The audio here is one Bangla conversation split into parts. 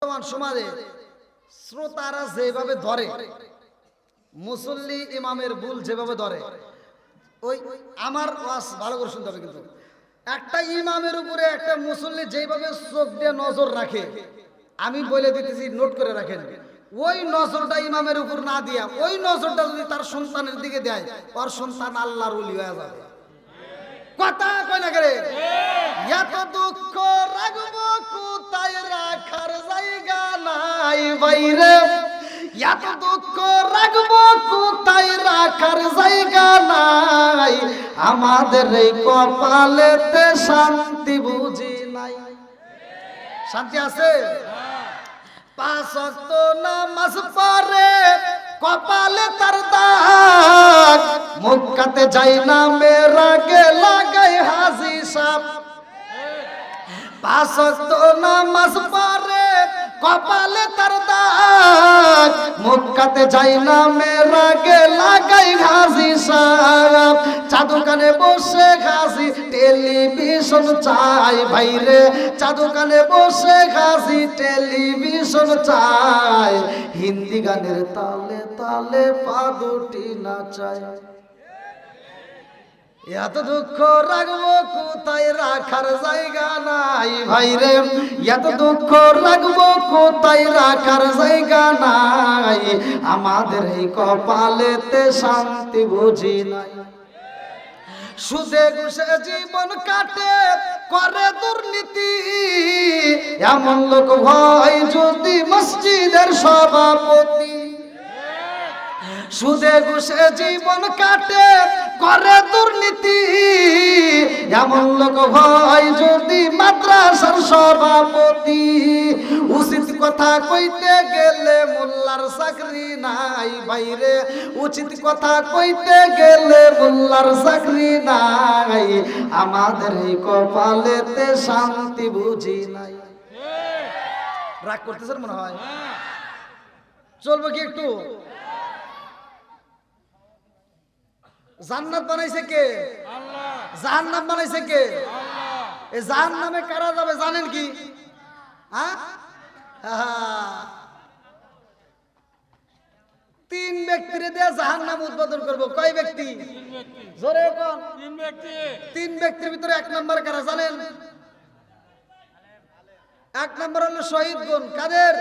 বর্তমান সমাজে শ্রোতারা যেভাবে ধরে, মুসল্লি ইমামের ভুল যেভাবে ধরে, ওই আমার ওয়াজ ভালো করে শুনতে হবে। কিন্তু একটা ইমামের উপরে একটা মুসল্লি যেভাবে চোখ দিয়ে নজর রাখে, আমি বলে দিতেছি, নোট করে রাখেন, ওই নজরটা ইমামের উপর না দিয়া ওই নজরটা যদি তার সন্তানের দিকে দেয়, ওর সন্তান আল্লাহর ওলি হয়ে যাবে। কথা কয় না করে? এত দুঃখ রাখবো কোথায়, রাখার জায়গা নাই বাইরে। এত দুঃখ রাখবো কোথায়, রাখার জায়গা নাই। আমাদের এই কপালেতে শান্তি বুঝি নাই। শান্তি আছে? 5 ওয়াক্ত নামাজ পড়ে কপালে তার দাগ, মক্কাতে যাই না মেরা গে লাগাই হাজি সাপ। 5 ওয়াক্ত নামাজ পড়ে কপালে তার দাগ, মক্কাতে যাই না মেরা গে লাগাই হাজি সাপ। চাদুকানে বসে হাজি টেলিভিশন চাই ভাইরে, চাদুকানে বসে হাজি টেলিভিশন চাই। হিন্দি গানের তালে তালে পা দুটি নাচায়। এত দুঃখ রাখবো কোথায়, রাখার জায়গা নাই ভাইরে। এত দুঃখ রাখবো কোথায়, রাখার জায়গা নাই। আমাদের এই কপালেতে শান্তি বুঝি নাই। সুদে ঘুষে জীবন কাটে করে দুর্নীতি, এমন লোক হয় যদি মসজিদের সভাপতি। সুদে ঘুষে জীবন কাটে করে দুর্নীতি, এমন লোক হয় যদি মাদ্রাসার সভাপতি। উচিত কথা কইতে গেলে মোল্লার চাকরি নাই বাইরে, উচিত কথা কইতে গেলে মোল্লার চাকরি নাই। আমাদের এই কপালেতে শান্তি বুঝি নাই। রাগ করতেছেন মনে হয়? চলবো কি একটু? জান্নাত বানাইছে কে? আল্লাহ। জাহান্নাম বানাইছে কে? আল্লাহ। এই জাহান্নামে কারা যাবে জানেন কি? হ্যাঁ, 3 ব্যক্তিরে দিয়ে জাহান্নাম উদ্বোধন করব। কয় ব্যক্তি? 3 ব্যক্তি। জোরে কোন? 3 ব্যক্তি। 3 ব্যক্তির ভিতরে 1 নম্বর কারা জানেন? 1 নম্বর হলো শহীদ গুণ। কাদের?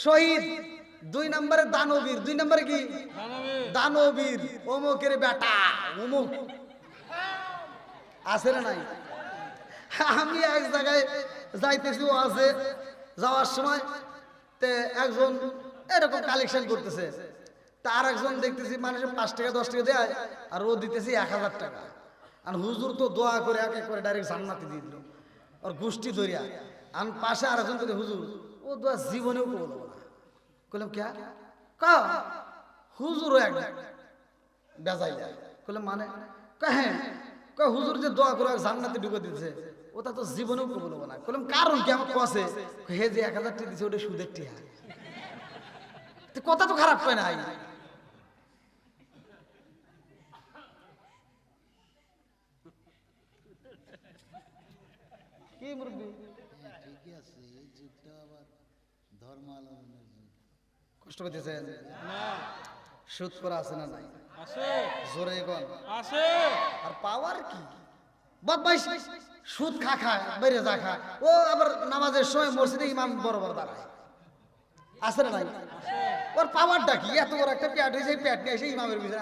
শহীদ। 2 নম্বরে দানবীর। 2 নম্বরে কি? দানবীর। অমুকের বেটা অমুক আছে না নাই? আমি এক জায়গায় যাইতেছি, ও আছে, যাওয়ার সময় তে একজন এরকম কালেকশন করতেছে, তার একজন দেখতেছি মানুষের 5 টাকা 10 টাকা দেয়, আর ও দিতেছি 1000 টাকা। আর হুজুর তো দোয়া করে এক এক করে ডাইরেক্ট জান্নাতে দিয়ে দিল ওর গোষ্ঠী ধরিয়া। আর পাশে আর একজন করে হুজুর ও দোয়া জীবনেও করবো না। কইলাম কে? হুজুর এক বেজাই যায়। কইলাম মানে? হ্যাঁ, হুজুর যে দোয়া করে জান্নাতে ঢুকে দিতেছে, ওটা তো জীবনেও কবুল হবে না। কইলাম কারণ কি? আমার কসে হে যে 1000 টাকা দিছে ওটা সুদের টিয়া। কথা তো খারাপ পায় না। কি মুরব্বি? ঠিকই আছে, এই যুগটা আবার ধর্ম আলোচনার যুগ। কষ্ট পেতেছেন না? সুদ করা আছে না নাই? আছে। জোরে কোন? আছে। আর পাওয়ার কি? বদমাইশ সুদ খায় বাইরে যা খায়, ও আবার নামাজের সময় মসজিদে ইমাম বরাবর দাঁড়ায়। আছে না নাই? ওর পাওয়ারটা কি? এত বড় একটা পেট হয়েছে, পেট নিয়ে এসে ইমামের ভিতরে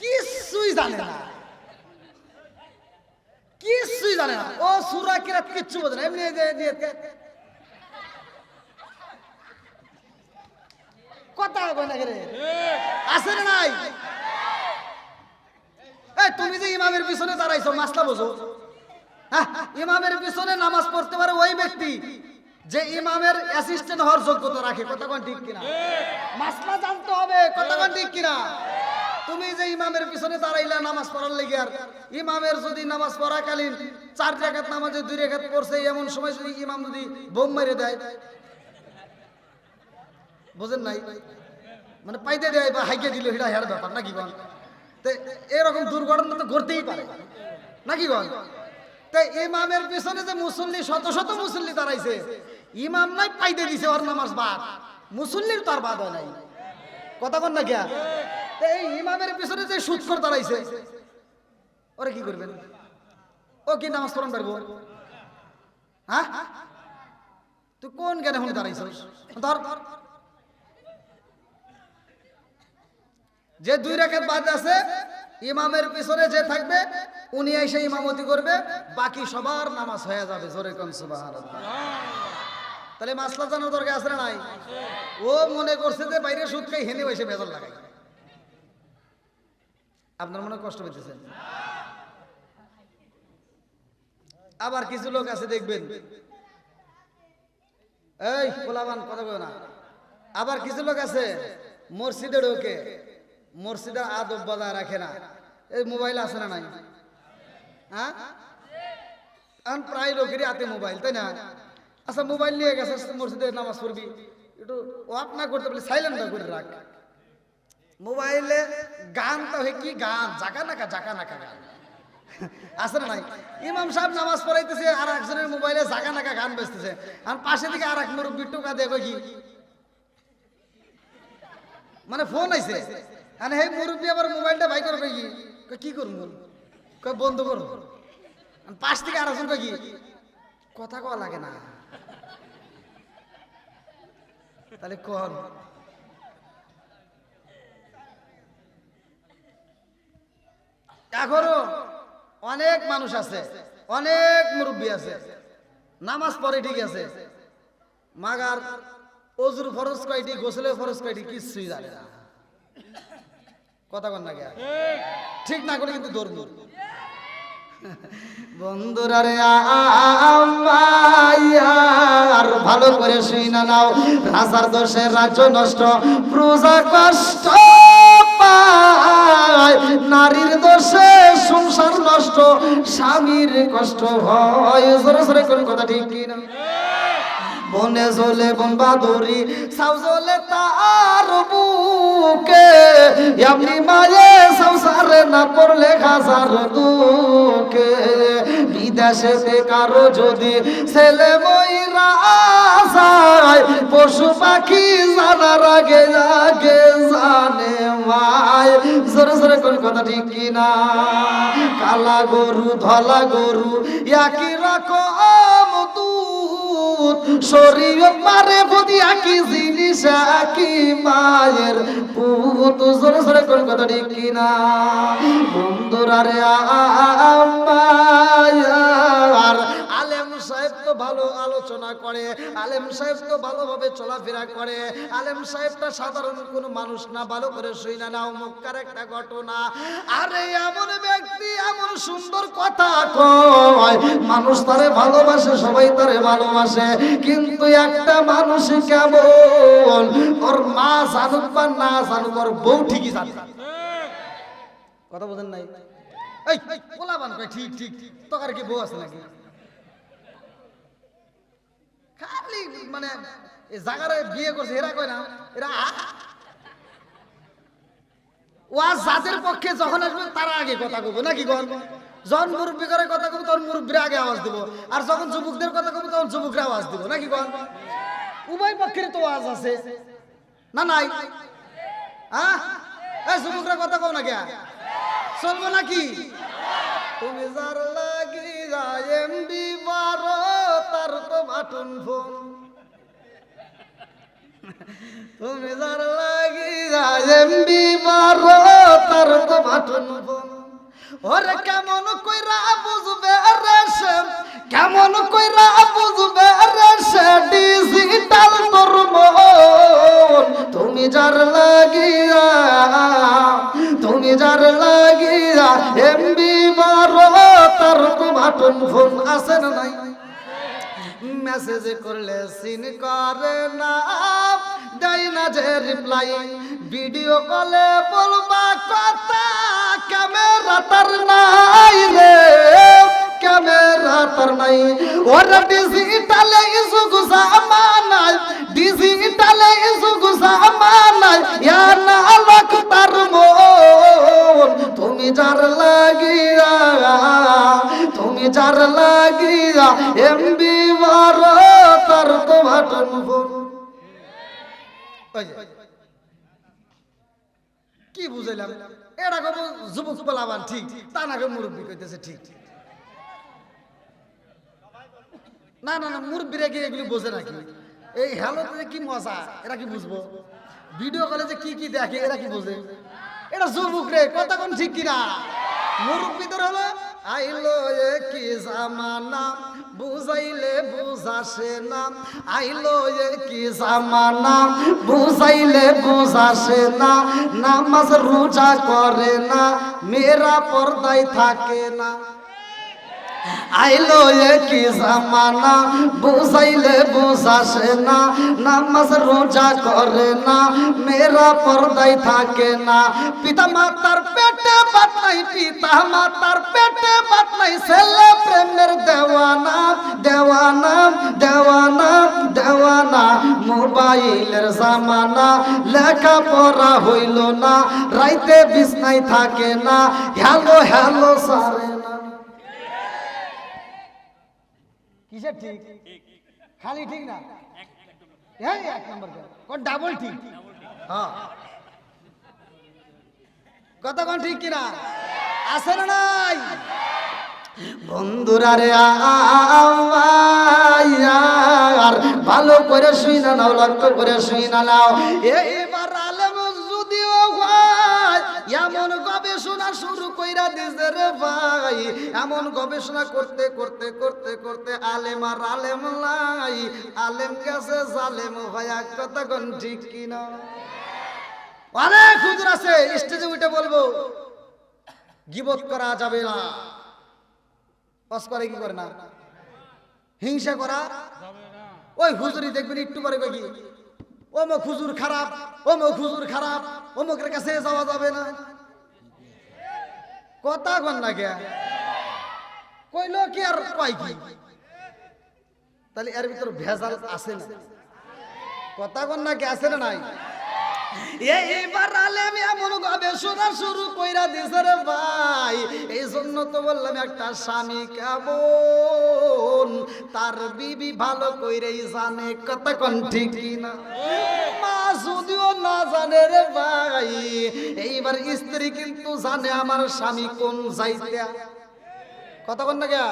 কিছুই জানে না, কিছুই জানে না। ও সূরা কিরাত কিচ্ছু বোঝে না, এমনি কথা হবে না রে। আছে না নাই? তুমি যে ইমামের পিছনে দাঁড়াইছো, মাসলা বোঝো। ইমামের পিছনে নামাজ পড়তে পারে ওই ব্যক্তি যে ইমামের অ্যাসিস্ট্যান্ট হওয়ার যোগ্যতা রাখে। কথা কোন ঠিক কিনা? মাসলা জানতে হবে। কথা কোন ঠিক কিনা? তুমি যে ইমামের পিছনে দাঁড়াইলা নামাজ পড়ার লেগে, আর ইমামের যদি নামাজ পড়াকালীন 4 রাকাত নামাজে 2 রাকাত পড়ছে, এমন সময় যদি ইমাম যদি বোম মেরে দেয়, বোঝেন নাই? মানে পাইতে দেয় বা হাইকে দিল, এটা হের ব্যাপার নাকি বল? এরকম দুর্ঘটনা তো ঘটতেই পারে নাকি বল? তাই ইমামের পিছনে যে মুসল্লি শত শত মুসল্লি দাঁড়াইছে, ইমাম নাই পাইতে দিছে ওর নামাজ বাদ, মুসল্লির তার বাদ হয় নাই। কথা বল না কে? এই ইমামের পিছনে যে সুৎখোর দাঁড়াইছে ওরা কি করবেন? ও কি নামাজ পড়ান পারবো? হ্যাঁ, তুই কোন জ্ঞানে হুন দাঁড়াইছ? ধর, যে 2 রাকাত বাদ আছে ইমামের পিছনে যে থাকবে উনি এসে ইমামতি করবে, বাকি সবার নামাজ হয়ে যাবে। জোরে কোন সুবহানাল্লাহ। তাহলে মাসলা জানার দরকার আছে না নাই? ও মনে করছে যে বাইরে সুদ খাই, হেনে এসে বেজাল লাগাই। আপনার মনে কষ্ট পেতেছেন? আবার কিছু লোক আছে দেখবেন, এই পোলাবান কথা বলে না। আবার কিছু লোক আছে মসজিদে ঢোকে, মসজিদের আদব বজায় রাখে না। এই মোবাইল আছে না নাই? হ্যাঁ, এখন প্রায় লোকেরই হাতে মোবাইল, তাই না? আচ্ছা, মোবাইল নিয়ে গেছে মসজিদে নামাজ পড়বি, একটু অফ না করতে বলে সাইলেন্ট করে রাখ। মোবাইলে গান তো কি গান, জাকা নাকা গান আছে না নাই? ইমাম সাহেব নামাজ পড়াইতেছে আর একজনের মোবাইলে জাকা নাকা গান বেজতেছে, আর পাশে দিকে আর এক মুরব্বি টোকা দেখো কি মানে ফোন আইছে, আর এই মুরব্বি আবার মোবাইলটা ভাই করবে কি করবো, বন্ধ করো। পাশ থেকে আর একজন কি কথা কওয়া লাগে না, তাহলে কর। এখনো অনেক মানুষ আছে, অনেক মুরব্বী আছে, নামাজ পড়ে ঠিক আছে, মাগার ওজুর ফরজ কয়টি, গোসলের ফরজ কয়টি কিছুই জানে না। কথা কন না কে? ঠিক না করে কিন্তু ধর্ম। বন্ধুরা রে আর ভালো করে শুই না নাও, রাজার দোষে রাজ্য নষ্ট, প্রজা কষ্ট পায়, নারীর দোষে সংসার নষ্ট, স্বামীর কষ্ট হয়। জোরে জোরে কোন কথা ঠিক কি না? বনে জ্বলে বোন বাদুরি, সাউ জ্বলে তার বুকে, এমনি মায়ে সংসারে না পড়লে হাজার দুঃখে। বিদেশে কারো যদি ছেলে মইরা যায়, পশু পাখি জানার আগে আগে জানে মায়। জোরে জোরে কোন কথা ঠিক কিনা? কালা গরু ধলা গরু একই রকম দুধ, শরীর মারে বদি একই জিনিস একই মায়ের পুত। জোরে জোরে কোন কথা ঠিক কিনা? বন্ধুরা রে আর আলেম সাহেব তো ভালো আলোচনা করে, আলেম সাহেব তো ভালোভাবে চলাফেরা করে, আলেম সাহেবটা সাধারণ কোনো মানুষ না। ভালো করে শুই না নাও মক্কার একটা ঘটনা। আরে এমন ব্যক্তি এমন সুন্দর কথা কয়, মানুষ তারে ভালোবাসে, সবাই তারে ভালোবাসে, কিন্তু একটা মানুষ কেমন, ওর মা জানুক বা না জানুক ওর বউ ঠিকই জানে। কথা বোঝেন নাই? এই পোলাবান কয় ঠিক ঠিক, তোর কি বউ আছে নাকি? খালি মানে এই জায়গায় বিয়ে করছে এরা কয় না, এরা ওয়াজ জাতের পক্ষে যখন আসবে তারা আগে কথা কব নাকি? কোন যখন মুরব্বী করে কথা কব তখন মুরব্বীরা আগে আওয়াজ দিব, আর যখন যুবকদের কথা কব তখন যুবকরা আওয়াজ দিব নাকি? কোন উভয় পক্ষের তো আওয়াজ আছে না নাই? হ্যাঁ, এই যুবকরা কথা কব না কে? চলবো নাকি? তুমি যার লাগি এমবি 12 তার তো বাটন ফোন, তুমি যার লাগি এমবি 12 তার তো বাটন ফোন। ওরে কেমন কইরা বুঝবে রে সে, কেমন কইরা বুঝবে রে সে ডিজিটাল তোর মন। তুমি যার লাগিয়া, তুমি যার লাগিয়া এমবি 12 তার তো বাটন ফোন আছে না নাই? মেসেজ করলে সিন করে না, দেয় না যে রিপ্লাই, ভিডিও কলে বলবা কথা, ক্যামেরা তার নাই রে, ক্যামেরা তার নাই। ওরা ডিজিটালে যুগ জামানায়, ডিজিটালে যুগ জামানায়, ইয়া না লাখ তার মন। তুমি যার লাগিয়া, তুমি যার লাগিয়া এমবি বারো তার তো বাটন ফোন। কি বুঝাইলাম? এটা কব যুবক বলাবার ঠিক, তা না কেউ মুরব্বী কইতেছে ঠিক। না না না, মুরব্বীরা কি এগুলি বোঝে নাকি? এই হ্যালোতে কি মজা, এরা কি বুঝবো? ভিডিও কলে যে কি কি দেখে এরা কি বোঝে? এটা যুবক রে, কথা কোন ঠিক কিনা? মুরব্বীদের হলো আইলো কি জামানা, বুঝাইলে বুঝাসে না। আইলো কি জামানা, বুঝাইলে বুঝাসে না। নামাজ রোজা করে না, মেয়েরা পর্দায় থাকে না। আইলো কি জামানা, বুঝাইলে বুঝাসে না। নামাজ রোজা করে না, মেয়েরা পর্দায় থাকে না। পিতা মাতার পেটে ভাত নাই, পিতা মাতার পেটে ভাত নাই। ছেলে প্রেমের দেওয়ানা, দেওয়ানা, দেওয়ানা, দেওয়ানা। মোবাইলের জামানা, লেখাপড়া হইল না। রাইতে বিছনায় থাকে না, হ্যালো হ্যালো সারে না। কিসের ঠিক? খালি ঠিক না, হ্যাঁ এক নম্বর কোন ডাবল ঠিক। হ্যাঁ, কথা কোন ঠিক কিনা? আছে না নাই? বন্ধুরা রে আর ভালো করে শুই না নাও, লক্ষ্য করে শুই না নাও। এইবার আলেম যদিও হয়, এমন গবেষণা শুরু কইরা দিছে রে ভাই। এমন গবেষণা করতে করতে করতে করতে আলেম আর আলেম লাই, আলেম গেছে জালেম ভাইয়া। কথা কোন ঠিক কিনা? অনেক হুজুর আছে স্টেজে উঠে বলবো গীবত করা যাবে না, পাস করে কি করে না, হিংসা করা ওই হুজুরি দেখবেন একটু পরে কি অমুক হুজুর খারাপ, অমুক হুজুর খারাপ, অমুকের কাছে যাওয়া যাবে না। কথা কন না কে কইলো কি আর কয় কি? তাহলে এর ভিতর ভেজাল আছে না? কথা কন না কে, আছে না নাই? এইবার আলেম এমন গবেষণা শুরু কইরা দিছে রে ভাই। এই জন্য তো বললাম একটা স্বামী কেমন তার বিবি ভালো কইরেই জানে। কথা কোন ঠিক কিনা? মা যদিও না জানে রে ভাই, এইবার স্ত্রী কিন্তু জানে আমার স্বামী কোন যাইতে। কথা কোন না কে?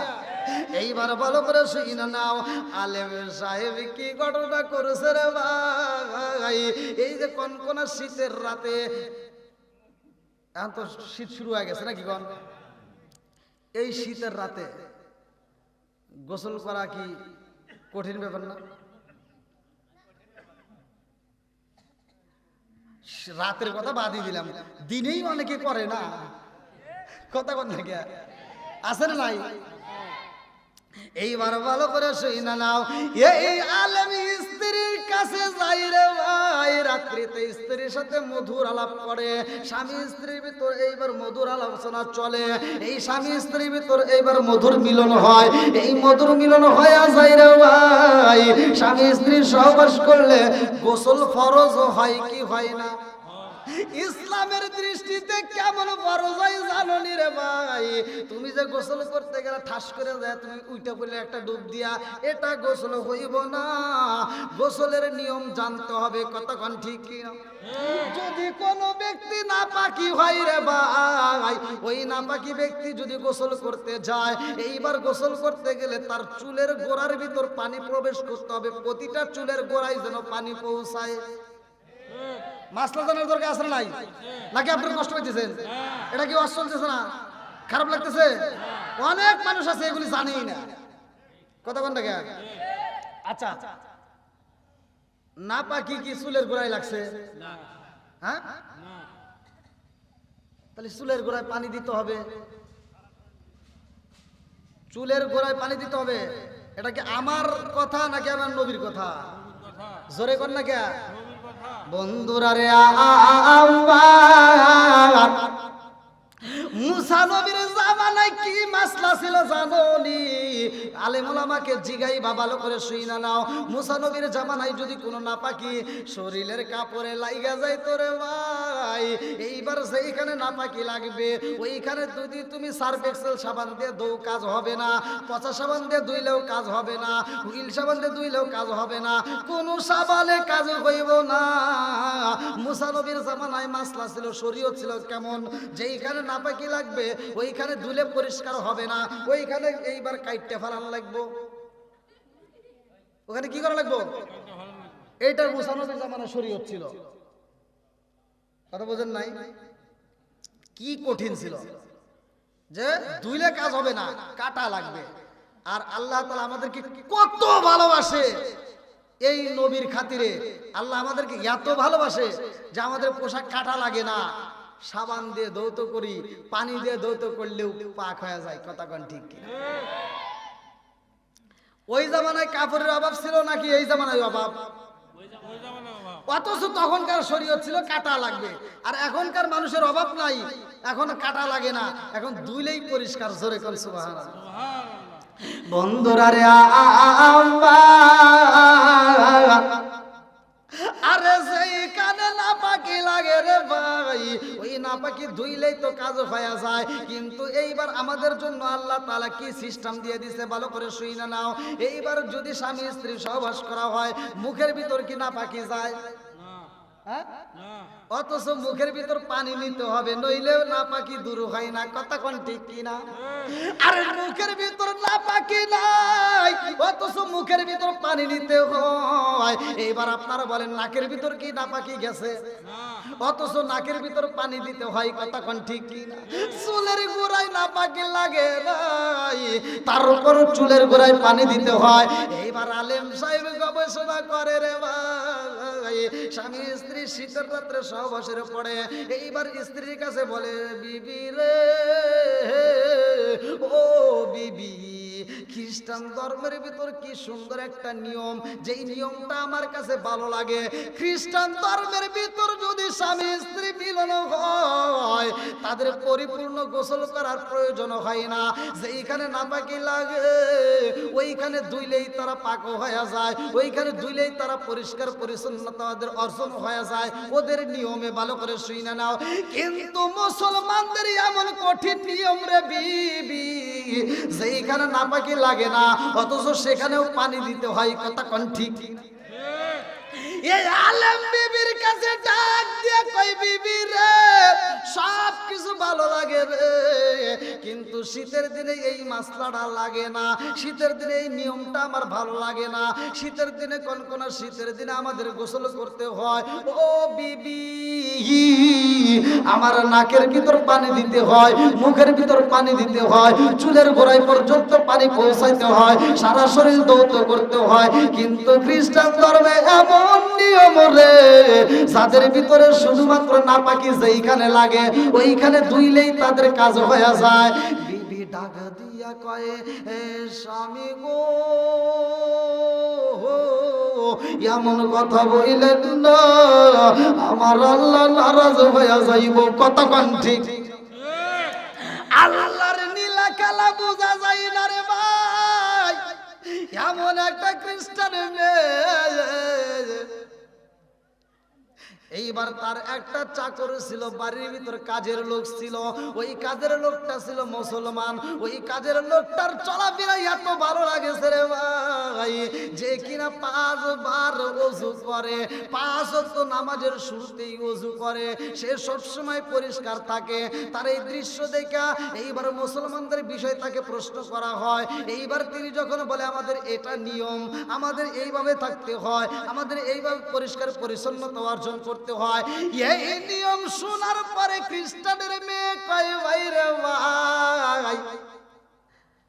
এইবার ভালো করে শুনে নাও, আলেম সাহেব কি ঘটনা করেছে রে ভাই। এই যে কনকনা শীতের রাতে, এখন তো শীত শুরু হয়ে গেছে নাকি কোন? এই শীতের রাতে গোসল করা কি কঠিন ব্যাপার না? রাতের কথা বাদই দিলাম, দিনেই অনেকে করে না। কথা কোন না কে? আছে না নাই? এইবার ভালো করে শুনে নাও, এই আলেম স্ত্রীর কাছে যাই রে ভাই। রাত্রিতে স্ত্রীর সাথে মধুর আলাপ করে, স্বামী স্ত্রীর ভিতর এইবার মধুর আলোচনা চলে। এই স্বামী স্ত্রীর ভিতর এইবার মধুর মিলন হয়। এই মধুর মিলন হয়ে যায় রে ভাই। স্বামী স্ত্রী সহবাস করলে গোসল ফরজ হয় কি হয় না? ইসলামের দৃষ্টিতে কেমন ফরজ হয় জানো নি রে ভাই? তুমি যে গোসল করতে গেলে ঠাস করে যায় তুমি উইটা পড়লে একটা ডুব দিয়া, এটা গোসল হইব না। গোসলের নিয়ম জানতে হবে। কতক্ষণ ঠিক কিনা? যদি কোনো ব্যক্তি নাপাকি হয় রে ভাই, ওই নাপাকি ব্যক্তি যদি গোসল করতে যায়, এইবার গোসল করতে গেলে তার চুলের গোড়ার ভিতর পানি প্রবেশ করতে হবে। প্রতিটা চুলের গোড়ায় যেন পানি পৌঁছায়। মাসলা জানার দরকার আছে নাই? নাকি আপনারা কষ্ট পাইতেছেন? এটা কি অসল চলতেছে না? খারাপ লাগতেছে? অনেক মানুষ আছে এগুলি জানেই না। কথা কোন টাকা? আচ্ছা, না পাকি কি চুলের গোড়ায় লাগছে? হ্যাঁ, তাহলে চুলের গোড়ায় পানি দিতে হবে। চুলের গোড়ায় পানি দিতে হবে। এটা কি আমার কথা নাকি আমার নবীর কথা? জোরে কর না কে বন্ধুরা রে। মুসা নবীর জামানায় কি মাসলা ছিল জানোনি? আলেম ওলামাকে জিগাইবা ভালো করে শুইনা নাও। মুসা নবীর জামানায় যদি কোনো নাপাকি শরীরের কাপড়ে লাইগা যায় তোরে ভাই, এইবার সেইখানে নাপাকি লাগবে, ওইখানে যদি তুমি সার্ফ এক্সেল সাবান দিয়ে ধো কাজ হবে না, পচা সাবান দিয়ে ধুইলেও কাজ হবে না, হুইল সাবান দিয়ে ধুইলেও কাজ হবে না, কোন সাবানে কাজ হইব না। মুসা নবীর জামানায় মাসলা ছিল, শরীয়ত ছিল কেমন, যেইখানে নাপাকি লাগবে ওইখানে ধুলে পরিষ্কার হবে না, ওইখানে এইবার কাইটে ফেলান লাগবো। ওখানে কি করা লাগবো? এইটার মুসা নবীর জামানায় শরীয়ত ছিল। কথা বোঝেন নাই? কি কঠিন ছিল যে ধুইলে কাজ হবে না, কাটা লাগবে। আর আল্লাহ তাআলা আমাদেরকে কত ভালোবাসে, এই নবীর খাতিরে আল্লাহ আমাদেরকে এত ভালোবাসে যে আমাদের পোশাক কাটা লাগে না, সাবান দিয়ে ধৌত করি, পানি দিয়ে ধৌত করলেও পাক হয়ে যায়। কথা কোন ঠিক কি? ওই জামানায় কাপড়ের অভাব ছিল নাকি এই জামানায় অভাব? অথচ তখনকার শরীয়ত ছিল কাটা লাগবে। আর এখনকার মানুষের অভাব নাই, এখন কাটা লাগে না, এখন ধুইলেই পরিষ্কার। জোরে কোন সুবহানাল্লাহ। বন্ধুরা রে আরে সেইখানে নাপাকি লাগে রে ভাই, ওই নাপাকি ধুইলেই তো কাজ হয়ে যায়। কিন্তু এইবার আমাদের জন্য আল্লাহ তাআলা কি সিস্টেম দিয়ে দিছে ভালো করে শুইনা নাও। এইবার যদি স্বামী স্ত্রী সহবাস করা হয়, মুখের ভিতর কি নাপাকি যায়? অথচ মুখের ভিতর পানি নিতে হবে, নইলেও নাপাকি দূর হয় না। কথা কোন ঠিক কিনা? আরে মুখের ভিতর নাপাকি নাই, অথচ মুখের ভিতর পানি নিতে হয়। এইবার আপনারা বলেন নাকের ভিতর কি নাপাকি গেছে? অথচ নাকের ভিতর পানি দিতে হয়। কথা কোন ঠিক কিনা? চুলের গোড়ায় নাপাকি লাগে নাই, তার উপর চুলের গোড়ায় পানি দিতে হয়। এইবার আলেম সাহেব গবেষণা করে রে ভাই, স্বামী স্ত্রী শীতের রাত্রে সহবাসের পড়ে, এইবার স্ত্রীর কাছে বলে, বিবি রে ও বিবি, খ্রিস্টান ধর্মের ভিতর কি সুন্দর একটা নিয়ম, যেই নিয়মটা আমার কাছে ভালো লাগে। খ্রিস্টান ধর্মের ভিতর যদি স্বামী স্ত্রী মিলন হয়, তাদের পরিপূর্ণ গোসল করার প্রয়োজন হয় না। যেইখানে নাপাকি লাগে ওইখানে ধুইলেই তারা পাক হয়ে যায়, ওইখানে ধুইলেই তারা পরিষ্কার পরিচ্ছন্নতা ওদের অর্জন হয়ে যায়। ওদের নিয়মে ভালো করে শুইনা নাও। কিন্তু মুসলমানদের এমন কঠিন নিয়ম রে বিবি, যেইখানে নাপাকি লাগে না অথচ সেখানেও পানি দিতে হয়। কথা কোন ঠিক? এই আলেম বিবির কাছে ডাক দিয়ে কই, বিবি রে সব কিছু ভালো লাগে রে, কিন্তু শীতের দিনে এই মাসলাটা লাগে না, শীতের দিনে এই নিয়মটা আমার ভালো লাগে না। শীতের দিনে কোন শীতের দিনে আমাদের গোসল করতে হয়। ও বিবি, আমার নাকের ভিতর পানি দিতে হয়, মুখের ভিতর পানি দিতে হয়, চুলের গোড়ায় পর্যন্ত পানি পৌঁছাইতে হয়, সারা শরীর ধৌত করতে হয়। কিন্তু খ্রিস্টান ধর্মে এমন নিয়ম রে, যাদের ভিতরে শুধুমাত্র নাপাকি যেইখানে লাগে ওইখানে ধুইলেই তাদের কাজ হয়ে যায়। বিবি ডাক দিয়া কয়, এ স্বামী গো, এমন কথা বইলেন না, আমার আল্লাহ নারাজ হয়ে যাইব। কতক্ষণ ঠিক? আল্লাহর নীলা খেলা বোঝা যায় না রে ভাই। এমন একটা খ্রিস্টান মেয়ে, এইবার তার একটা চাকর ছিল, বাড়ির ভিতর কাজের লোক ছিল, ওই কাজের লোকটা ছিল মুসলমান। ওই কাজের লোকটার চলাফেরা এত ভালো লাগেছে রে ভাই, যে কিনা 5 বার ওযু করে, 5 ওয়াক্ত নামাজের শুরুতেই ওযু করে, সে সব সময় পরিষ্কার থাকে। তার এই দৃশ্য দেখা এইবার মুসলমানদের বিষয় তাকে প্রশ্ন করা হয়। এইবার তিনি যখন বলে, আমাদের এটা নিয়ম, আমাদের এইভাবে থাকতে হয়, আমাদের এইভাবে পরিষ্কার পরিচ্ছন্নতা অর্জন করতে হয়। এই নিয়ম শোনার পরে খ্রিস্টানের মেয়ে কয়, ভাই রে ভাই,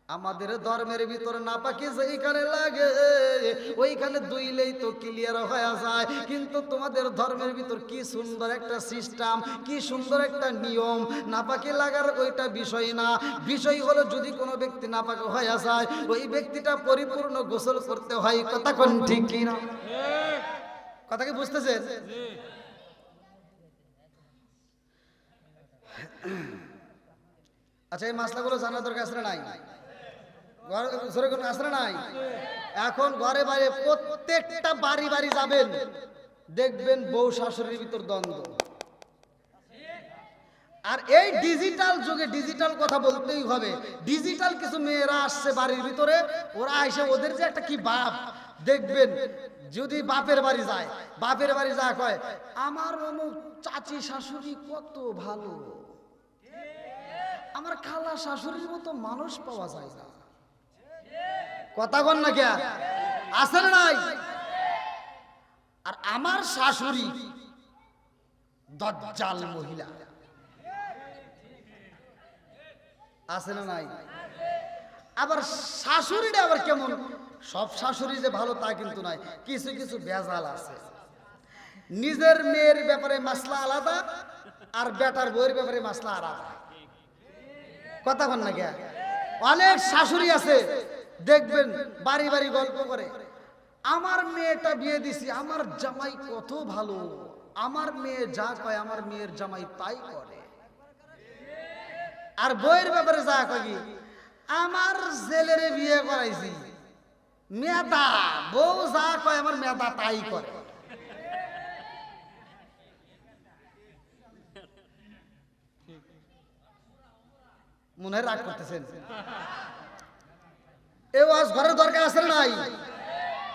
আমাদের ধর্মের ভিতর নাপাকি যেইখানে লাগে ওইখানে ধুইলেই তো ক্লিয়ার হয়ে যায়, কিন্তু তোমাদের ধর্মের ভিতর কি সুন্দর একটা সিস্টেম, কি সুন্দর একটা নিয়ম। নাপাকি লাগার ওইটা বিষয় না, বিষয় হলো যদি কোনো ব্যক্তি নাপাকি হয়ে যায় ওই ব্যক্তিটা পরিপূর্ণ গোসল করতে হয়। কথা কোন ঠিক কি না? কথা কি বুঝতেছেন? আচ্ছা, এই মাসলাগুলো জানার দরকার আছে না নাই? ঘরে কোনো আছে না নাই? এখন ঘরে বাইরে প্রত্যেকটা বাড়ি বাড়ি যাবেন, দেখবেন বউ শাশুড়ির ভিতর দ্বন্দ্ব। আর এই ডিজিটাল যুগে ডিজিটাল কথা বলতেই হবে। ডিজিটাল কিছু মেয়েরা আসছে বাড়ির ভিতরে, ওরা এসে ওদের যে একটা কি বাপ দেখবেন, যদি বাপের বাড়ি যায়, বাপের বাড়ি যা কয়, আমার অমুক চাচি শাশুড়ি কত ভালো, আমার খালা শাশুড়ির মতো মানুষ পাওয়া যায় না। কথা কন না কে আছে না নাই? আর আমার শাশুড়ি দজ্জাল মহিলা, আছে না নাই? আবার শাশুড়িটা আবার কেমন? সব শাশুড়ি যে ভালো তা কিন্তু নয়, কিছু কিছু ভেজাল আছে। নিজের মেয়ের ব্যাপারে মাসলা আলাদা, আর বেটার বউয়ের ব্যাপারে মাসলা আলাদা। কথা বল না কে? অনেক শাশুড়ি আছে দেখবেন বাড়ি বাড়ি গল্প করে, আমার মেয়েটা বিয়ে দিছি, আমার জামাই কত ভালো, আমার মেয়ে যা কয় আমার মেয়ের জামাই তাই করে। আর বউয়ের ব্যাপারে যা কয়, আমার ছেলেরে বিয়ে করাইছি, মেধা, বউ যা কয় আমার মেধা তাই করে। মনে রাগ করতেছেন? এ ওয়াজ ঘরের দরকার আছে না নাই?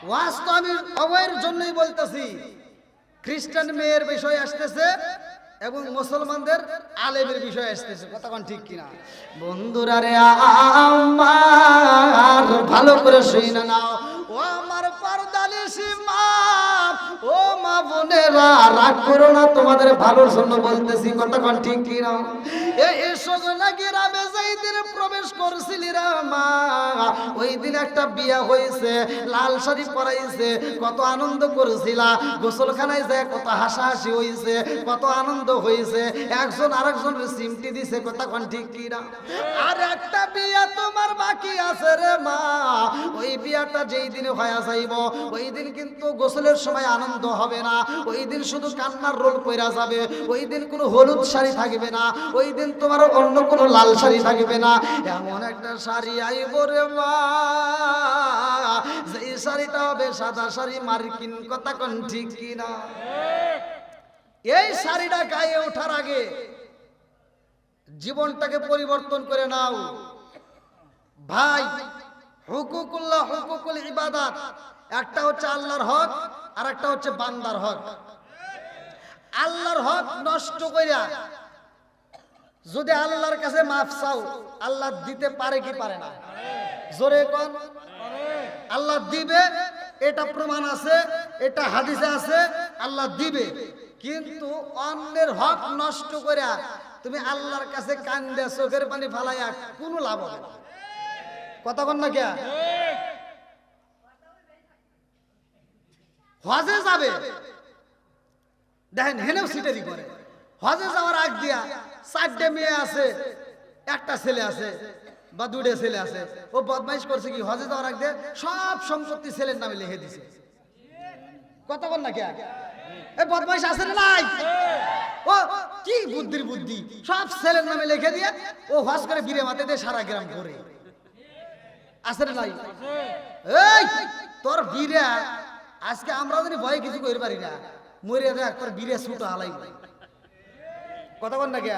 ওয়াজ তো আমি অবয়ের জন্যই বলতেছি। খ্রিস্টান মেয়ের বিষয় আসতেছে এবং মুসলমানদের আলেমের বিষয় আসতেছে। কথা কোন ঠিক কিনা? বন্ধুরা রে আমার ভালো করে শুনে নাও, ও আমার পর্দানিশি মা, ও মা বোনেরা, রাগ করো না, তোমাদের ভালোর জন্য বলতেছি। কথা কোন ঠিক কিনা? এই সজনা গ্রামে যেই দিন প্রবেশ করছিলি রে মা, ওই দিন একটা বিয়া হয়েছে, লাল শাড়ি পরাইছে, কত আনন্দ করেছিলা, গোসলখানায় যায় কত হাসাহাসি হয়েছে, কত আনন্দ হয়েছে, একজন আরেকজনের সিমটি দিছে। কথা কোন ঠিক কিনা? আর একটা বিয়া তোমার বাকি আছে রে মা, ওই বিয়াটা যেই দিন হয়ে যাইব, ওই দিন কিন্তু গোসলের সময় আনন্দ হবে না, ওই দিন শুধু কান্নার রোল কইরা যাবে, ওই দিন কোনো হলুদ শাড়ি থাকবে না, ওই দিন তোমার অন্য কোনো লাল শাড়ি থাকবে না, এমন একটা শাড়ি আইব রে মা, যেই শাড়িটা হবে সাদা শাড়ি মার্কিন। কথা কোন ঠিক কিনা? এই শাড়িটা গায়ে ওঠার আগে জীবনটাকে পরিবর্তন করে নাও ভাই। হুকুকুল্লাহ, হুকুকুল ইবাদাত, একটা হচ্ছে আল্লাহর হক আর একটা হচ্ছে বান্দার হক। আল্লাহর হক নষ্ট কইরা যদি আল্লাহর কাছে মাফ চাও, আল্লাহ দিতে পারে কি পারে না? জোরে কোন? আল্লাহ দিবে, এটা প্রমাণ আছে, এটা হাদিসে আছে, আল্লাহ দিবে। কিন্তু অন্যের হক নষ্ট কইরা তুমি আল্লাহর কাছে কান্দে চোখের পানি ফালাইয়া কোনো লাভ হবে না। কথা বল না কে? হজে যাবে, দেখেন হেনেও সিটারি করে। হজে যাওয়ার আগ দিয়া 4টে মেয়ে আছে, একটা ছেলে আছে বা 2টে ছেলে আছে, ও বদমাইশ করছে কি, হজে যাওয়ার আগ দিয়ে সব সম্পত্তি ছেলের নামে লিখে দিছে। কথা বল না কে? এই বদমাইশ আছে না নাই? ও কি বুদ্ধির বুদ্ধি, সব ছেলের নামে লিখে দিয়ে ও হজ করে বীরে মাতে দিয়ে সারা গ্রাম ঘুরে। আছে না নাই? এই তোর বীরে আজকে আমরা যদি ভয়ে কিছু করতে পারি না, মরিয়া দেখ তোর বীরে ছুটো হালাই। কথা বল না কে?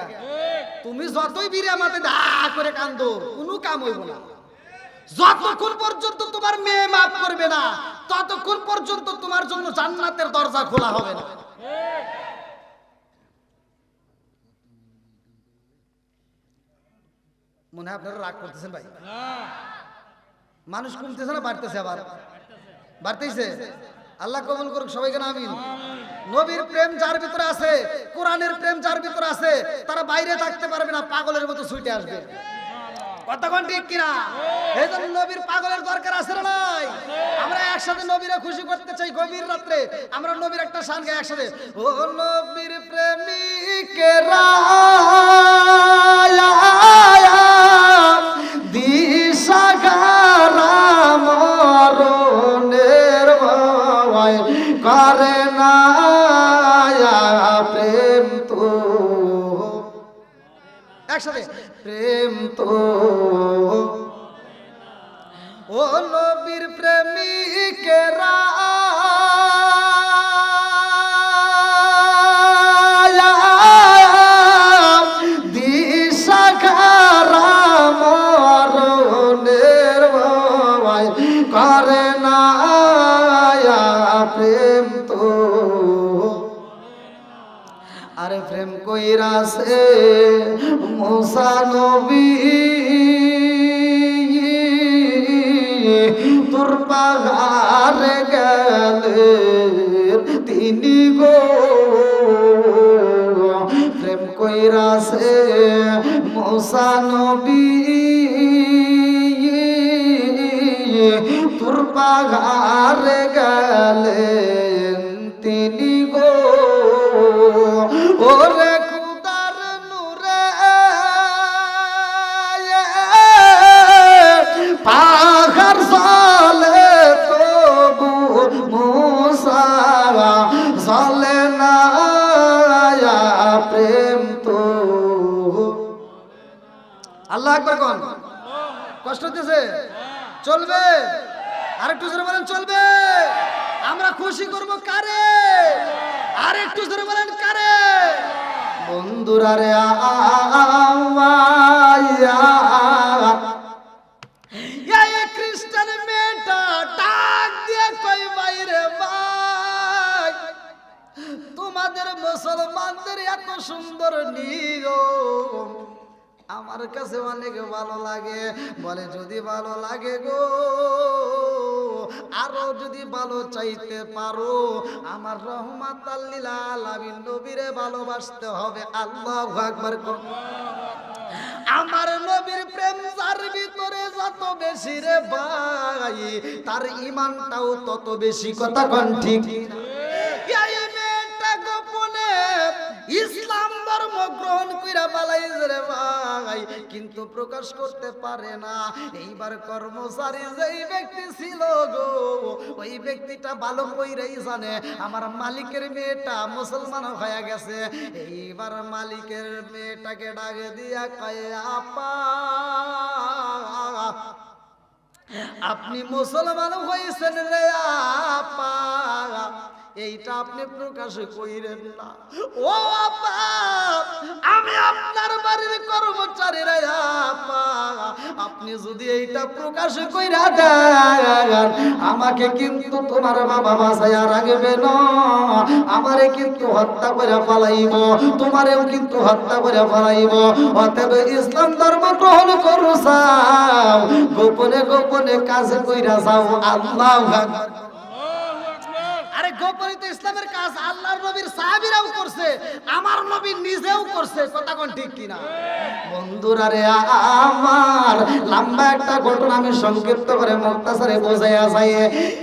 তুমি যতই বীরে মাতে দা করে কান্দো, কোনো কাম হইব না। যতক্ষণ পর্যন্ত তোমার মেয়ে মাফ করবে না, ততক্ষণ পর্যন্ত তোমার জন্য জান্নাতের দরজা খোলা হবে না। মনে হয় আপনারা রাগ করতেছেন ভাই? মানুষ কমতেছে না বাড়তেছে? আবার বাড়তেছে। আল্লাহ কবুল করুক সবাইকে, আমিন। নবীর প্রেম যার ভিতরে আছে, কোরআনের প্রেম যার ভিতরে আছে, তারা বাইরে থাকতে পারবে না, পাগলের মতো ছুটে আসবে। কথা কোন ঠিক কিনা? এই জন্য নবীর পাগলের দরকার আছে না নাই? আমরা একসাথে নবীরে খুশি করতে চাই। গভীর রাত্রে আমরা নবীর একটা শান গাই একসাথে, ও নবীর প্রেমিকেরা দিশাহারা মরণের ভয় করে না প্রেম তো। একসাথে, প্রেম তো ও নবীর প্রেমিকেরা করে না প্রেম তো আরে প্রেম কইরাছে মুসা নবী তোর পাহাড়ে গেলেন তিনি গো প্রেম কইরাছে মুসা নবী তোর পাহাড়ে গেলেন তিনি গো ওরে খুদার নূরে পাহাড় চলে তবু মুসা চলে না প্রেম তো আল্লাহ আকবার কোন কষ্ট হতেছে চলবে আরেকটু জোরে বলেন চলবে আমরা খুশি করব কারে আরেকটু জোরে বলেন কারে বন্ধুরা রে এই খ্রিস্টান মেয়েটা ডাক দিয়ে কই বাইরে ভাই তোমাদের মুসলমানদের এত সুন্দর নিয়ম আমার কাছে অনেক ভালো লাগে বলে যদি ভালো লাগে গো আরো যদি ভালো চাইতে পারো আমার রহমাতাল লিল আলামিন নবীরে ভালোবাসতে হবে আল্লাহু আকবার আমার নবীর প্রেম যার ভিতরে যত বেশি রে ভাই তার ঈমানটাও তত বেশি কথা কোন ঠিক এই মেয়েটা গোপনে ইসলাম ধর্ম গ্রহণ কইরা পালাইছে রে ভাই কিন্তু প্রকাশ করতে পারে না এইবার কর্মচারী যেই ব্যক্তি ছিল গো ওই ব্যক্তিটা ভালো কইরাই জানে আমার মালিকের মেয়েটা মুসলমান হয়ে গেছে এইবার মালিকের মেয়েটাকে ডাক দিয়া কয় আপা আপনি মুসলমান হয়েছেন রে আপা এইটা আপনি প্রকাশ কইরেন না ও আপা আমি আপনার বাড়ির কর্মচারী রে আপা আপনি যদি এইটা প্রকাশ কইরা দেন আমাকে কিন্তু তোমার বাবা বাঁচাইয়া রাখবে না আমারে কিন্তু হত্যা করে ফেলাইব তোমারেও কিন্তু হত্যা করে ফেলাইব অতএব ইসলাম ধর্ম গ্রহণ করো চাও গোপনে গোপনে কাজ কইরা যাও আল্লাহু আকবার আরে গোপনে তো ইসলামের কাজ আল্লাহর নবীর সাহাবীরাও করছে আমার নবী নিজেও করছে কথা কোন ঠিক কিনা বন্ধুরা রে আমার লম্বা একটা ঘটনা আমি সংক্ষিপ্ত করে মুক্তাসারে বোঝাইয়া যাই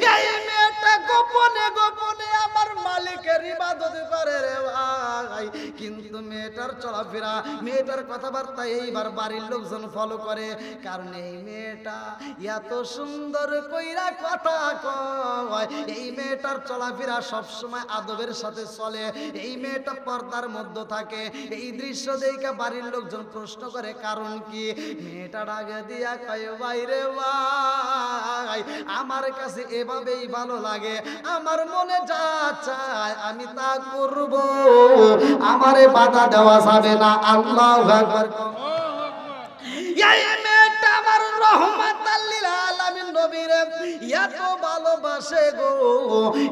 এই মেয়েটা গোপনে গোপনে আমার মালিকের ইবাদত করে রে ভাই কিন্তু মেয়েটার চলাফেরা মেয়েটার কথাবার্তা এইবার বাড়ির লোকজন ফলো করে কারণ এই মেয়েটা এত সুন্দর কইরা কথা কয় এই মেয়েটার চলাফেরা সবসময় আদবের সাথে চলে এই মেয়েটা পর্দার মধ্যে থাকে এই দৃশ্য দেখে বাড়ির লোকজন প্রশ্ন করে কারণ কি মেয়েটা ডাকে দিয়া কয় বাইরে ভাই আমার কাছে এভাবেই ভালো লাগে আমার মনে যা চায় আমি তা করব আমারে বাধা দেওয়া যাবে না আল্লাহু আকবার এই মেয়েটা আমার রহমাতাল লিল আলামিন নবীর এত ভালোবাসে গো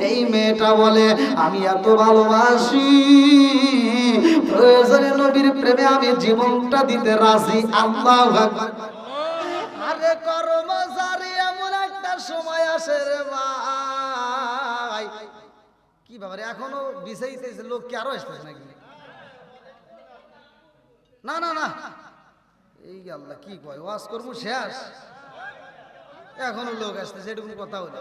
এই মেয়েটা বলে আমি এত ভালোবাসি প্রয়োজনে নবীর প্রেমে আমি জীবনটা দিতে রাজি আল্লাহু আকবার আরে কর্মচারী এমন একটা সময় আসে রে ভাই কি বাবারে এখনো বিছাইতেছে লোক কি আরো আসতেছে নাকি না না না এই আল্লাহ কি কয় ওয়াজ করবো শেষ এখনো লোক আসতেছে এটা কোনো কথা হলো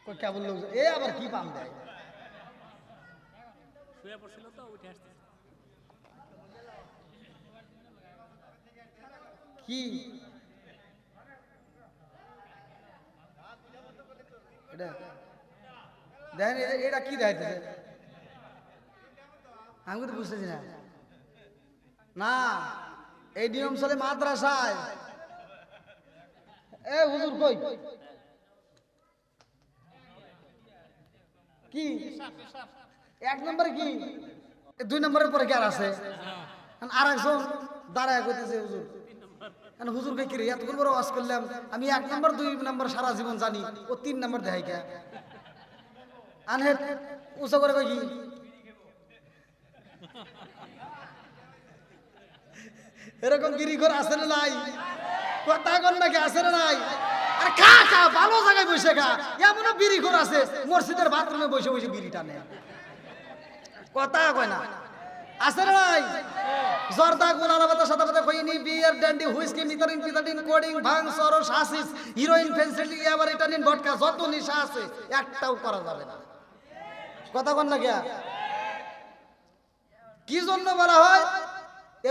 কেবল লোক এ আবার কি পাম দেয় কি দেখেন এটা কি দেখাইতেছে আমি তো বুঝতেছি না না এই নিয়ম চলে মাদ্রাসায় এ হুজুর কই কি এক নম্বরে কি 2 নম্বরের পরে কি আর আছে? আর একজন দাঁড়ায় কইতেছে হুজুর, হুজুর কে কি রে এত বড় ওয়াজ করলাম, আমি 1 নম্বর 2 নম্বর সারা জীবন জানি, ও 3 নম্বর দেখাই কে? আনহে উঁচু করে কই কি এরকম বিড়িঘর আছে না নাই? কথা কন নাকি আছে না নাই? আরে খা খা, ভালো জায়গায় বসে খা। এমনও বিড়িঘর আছে মসজিদের বাথরুমে বসে বসে বিড়ি টানে। কথা কয় না, আছে না নাই? জর্দা গোলালা বাতা সাদা বাতা খইনি বিয়ার ড্যান্ডি হুইস্কি মিতারিন পিতাটিন কোডিং ভাং সরস হাসিস হিরোইন ফেন্সিলি এবার ইটানিন ভটকা যত নেশা আছে একটাও করা যাবে না। কথা কন না কে? কি জন্য বলা হয়?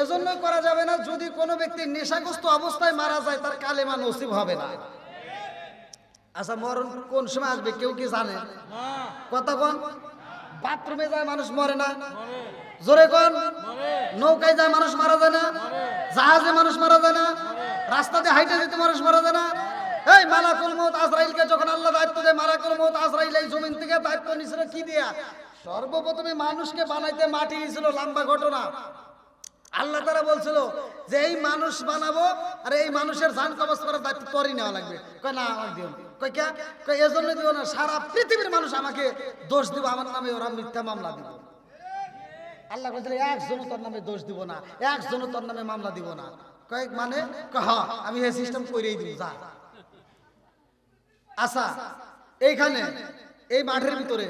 এজন্য করা যাবে না, যদি কোনো ব্যক্তি নেশাগ্রস্ত অবস্থায় মারা যায় তার কালেমা নসিব হবে না। আচ্ছা, মরণ কোন সময় আসবে কেউ কি জানে? কথা কন। বাথরুমে যায় মানুষ মরে না? জোরে কন। নৌকায় যায় মানুষ মারা যায় না? জাহাজে মানুষ মারা যায় না? রাস্তাতে হাইটে যেতে মানুষ মারা যায় না? এই মালাকুল মউত আজরাইলকে যখন আল্লাহ দায়িত্ব দেয়, মালাকুল মউত আজরাইল এই জমিন থেকে দায়িত্ব নিছিল কি দিয়া? সর্বপ্রথমে মানুষকে বানাইতে মাটি নিছিল। লম্বা ঘটনা। আল্লাহ তাআলা বলছিল যে এই মানুষ বানাবো আর এই মানুষের জান কবজ করার দায়িত্ব তোরই নেওয়া লাগবে। কয় না, আমার দিও না। কয় কে? কয় এজন্য দিও না, সারা পৃথিবীর মানুষ আমাকে দোষ দিব, আমার নামে ওরা মিথ্যা মামলা দিব। আল্লাহ কইছিল একজনও তোর নামে দোষ দিব না, একজনও তোর নামে মামলা দিব না। কয় মানে? কয় হ্যাঁ, আমি এই সিস্টেম কইরেই দিব, যা। আচ্ছা, এইখানে এই মাঠের ভিতরে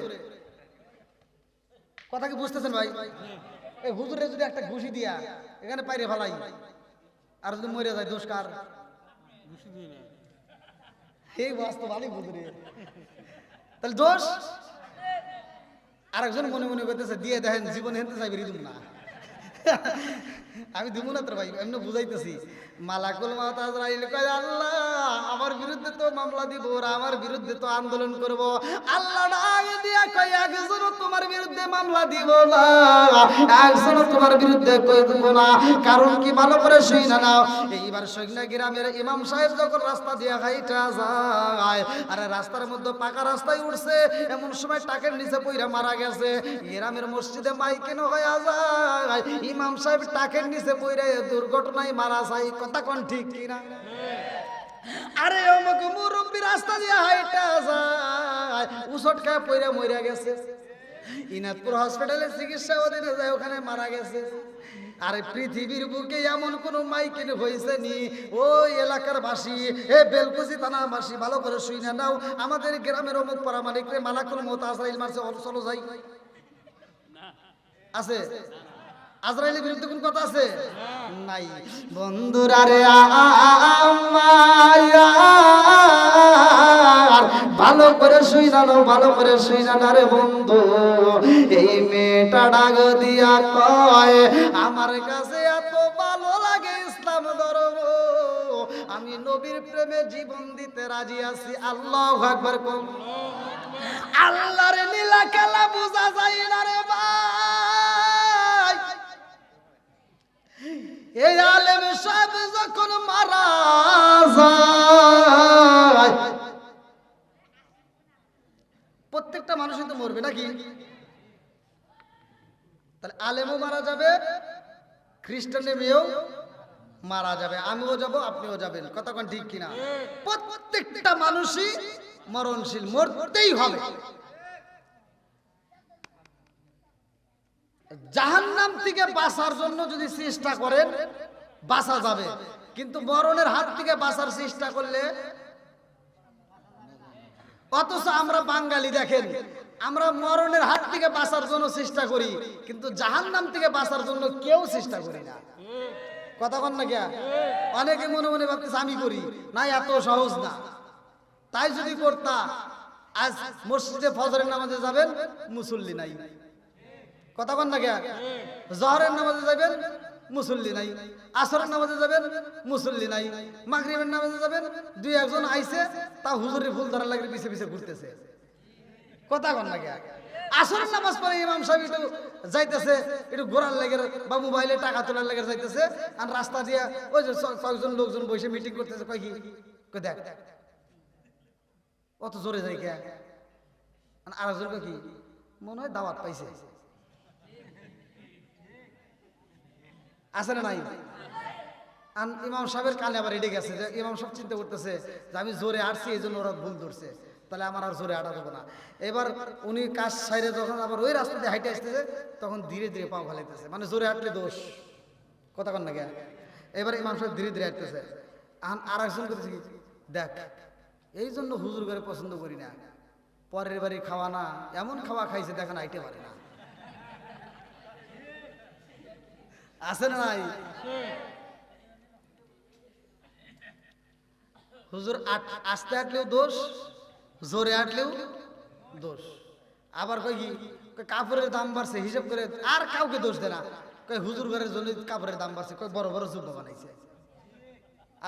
কথা কি বুঝতেছেন ভাই? এই হুজুরে যদি একটা ঘুষি দিয়া এখানে পাইরে ফেলাই আর যদি মরে যায়, দোষ কার? এই বাস্তব ভালোই হুজুরে, তাহলে দোষ আরেকজন মনে মনে করতেছে দিয়ে দেখেন জীবনে হেনতে চাইবে রিদুম না। আমি দিব না তোর ভাই, এমনি বুঝাইতেছি। মালাকুল মউত আজরাইল কয় আল্লাহ আমার বিরুদ্ধে তো মামলা দিব, ওরা আমার বিরুদ্ধে তো আন্দোলন করব। আল্লাহ ডাক দিয়া কয় একজনও তোমার বিরুদ্ধে মামলা দিব না, একজনও তোমার বিরুদ্ধে কই দিব না। কারণ কি ভালো করে শুইনা নাও। এইবার সৈন্য গ্রামের ইমাম সাহেব যখন রাস্তা দিয়া হাইটা যায়, আরে রাস্তার মধ্যে পাকা রাস্তায় উঠছে, এমন সময় টাকের নিচে পইরা মারা গেছে। গ্রামের মসজিদে মাইকিন হয়ে যায়, ইমাম সাহেব টাকের নিচে পইরা দুর্ঘটনায় মারা যায়। কথা কোন ঠিক কিনা? আরে অমুক মুরব্বী রাস্তা দিয়ে হাইটা যায়, উসট খায় পইরা মইরা গেছে। ইনাদপুর হসপিটালে চিকিৎসা অধীনে যায়, ওখানে মারা গেছে। আরে পৃথিবীর বুকে এমন কোন মাইকিন হয়েছে নি? ওই এলাকার বাসী, এ বেলকুচি থানার বাসী ভালো করে শুইনা নাও, আমাদের গ্রামের অমুক পারামানিক রে মালাকুল মউত আজরাইল মারছে, চলো যাই। আছে? আজরাইলের বিরুদ্ধে কোন কথা আছে? নাই। বন্ধুরা রে আমার ভালো করে শুইনা নাও, ভালো করে শুইনা না রে বন্ধু। এই মেয়েটা ডাক দিয়া কয় আমার কাছে এত ভালো লাগে ইসলাম ধর্ম, আমি নবীর প্রেমে জীবন দিতে রাজি আছি। আল্লাহু আকবার কোন। আল্লাহর লীলা খেলা বোঝা যায় না রে ভাই। এই আলেম সাহেব যখন মারা যায়, প্রত্যেকটা মানুষই তো মরবে নাকি? তাহলে আলেমও মারা যাবে, খ্রিস্টানের মেয়েও মারা যাবে, আমিও যাব, আপনিও যাবেন। কথা কোন ঠিক কিনা? প্রত্যেকটা মানুষই মরণশীল, মরতেই হবে। জাহান্নাম থেকে বাঁচার জন্য যদি চেষ্টা করেন বাঁচা যাবে, কিন্তু মরণের হাত থেকে বাঁচার চেষ্টা করলে, অথচ আমরা বাঙালি দেখেন, আমরা মরণের হাত থেকে বাঁচার জন্য চেষ্টা করি, কিন্তু জাহান্নাম থেকে বাঁচার জন্য কেউ চেষ্টা করি না। কথা কন না কে? অনেকে মনে মনে ভাবতেছে আমি করি না, এত সহজ না। তাই যদি করতা, আজ মসজিদে ফজরের নামাজে যাবেন, মুসল্লি নাই। কথা কন না কে? জহরের নামাজে যাবেন, মুসল্লি নাই। আসরের নামাজে যাবেন, মুসল্লি নাই। মাগরিবের নামাজে যাবেন, দুই একজন আইছে, তা হুজুরের ফুল ধরার লাগে পিছে পিছে ঘুরতেছে। কথা কন না কে? আসরের নামাজ পড়ে ইমাম সাহেব একটু যাইতেছে, একটু ঘোরার লাগে বা মোবাইলে টাকা তোলার লাগে যাইতেছে, আর রাস্তা দিয়ে ওই যে কয়েকজন লোকজন বসে মিটিং করতেছে। কয় কি? কয় দেখ অত জোরে যাই কে? আর একজন কি মনে হয় দাওয়াত পাইছে। আছে না নাই? ইমাম সাহেবের কানে আবার এড়ে গেছে, যে ইমাম সাহেব চিন্তা করতেছে যে আমি জোরে আটছি, এই জন্য ওরা ভুল ধরছে, তাহলে আমার আর জোরে আটা দেবো না। এবার উনি কাজ সাইরে যখন আবার ওই রাস্তা দিয়ে হাইটে আসতেছে, তখন ধীরে ধীরে পা ফেলাইতেছে, মানে জোরে হাঁটলে দোষ, কথা কন না কে। এবার ইমাম সাহেব ধীরে ধীরে হাঁটতেছে, আর একজন করতেছে কি, দেখ এই জন্য হুজুর ঘরে পছন্দ করি না, পরের বাড়ি খাওয়া না, এমন খাওয়া খাইছে দেখেন হাইটে পারে না। আছে না নাই? হুজুর আস্তে হাঁটলেও দোষ, জোরে হাঁটলেও দোষ। আবার কই কি, কাপড়ের দাম বাড়ছে হিসাব করে আর কাউকে দোষ দেয় না, কই হুজুর ঘরের জন্য কাপড়ের দাম বাড়ছে, কই বড় বড় জুব্বা বানাইছে।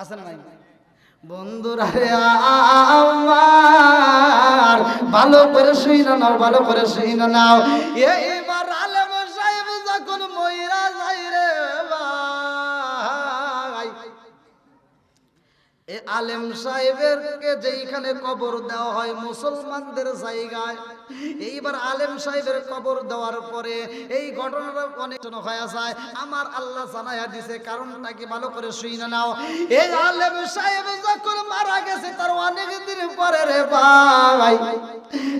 আছে না নাই? বন্ধুরা রে আমার, ভালো করে শুইনা নাও, ভালো করে শুইনা নাও। এইবার আলেম সাহেব যখন মইরা যাই রে ভাই, এই আলেম সাহেবেরকে যেইখানে কবর দেওয়া হয় মুসলমানদের জায়গায়, এইবার আলেম সাহেবের কবর দেওয়ার পরে এই ঘটনাটা অনেক হয়ে যায়। আমার আল্লাহ জানাইয়া দিছে, কারণটা কি ভালো করে শুইনা নাও। এই আলেম সাহেব যখন মারা গেছে তার অনেক দিন পরে রে ভাই,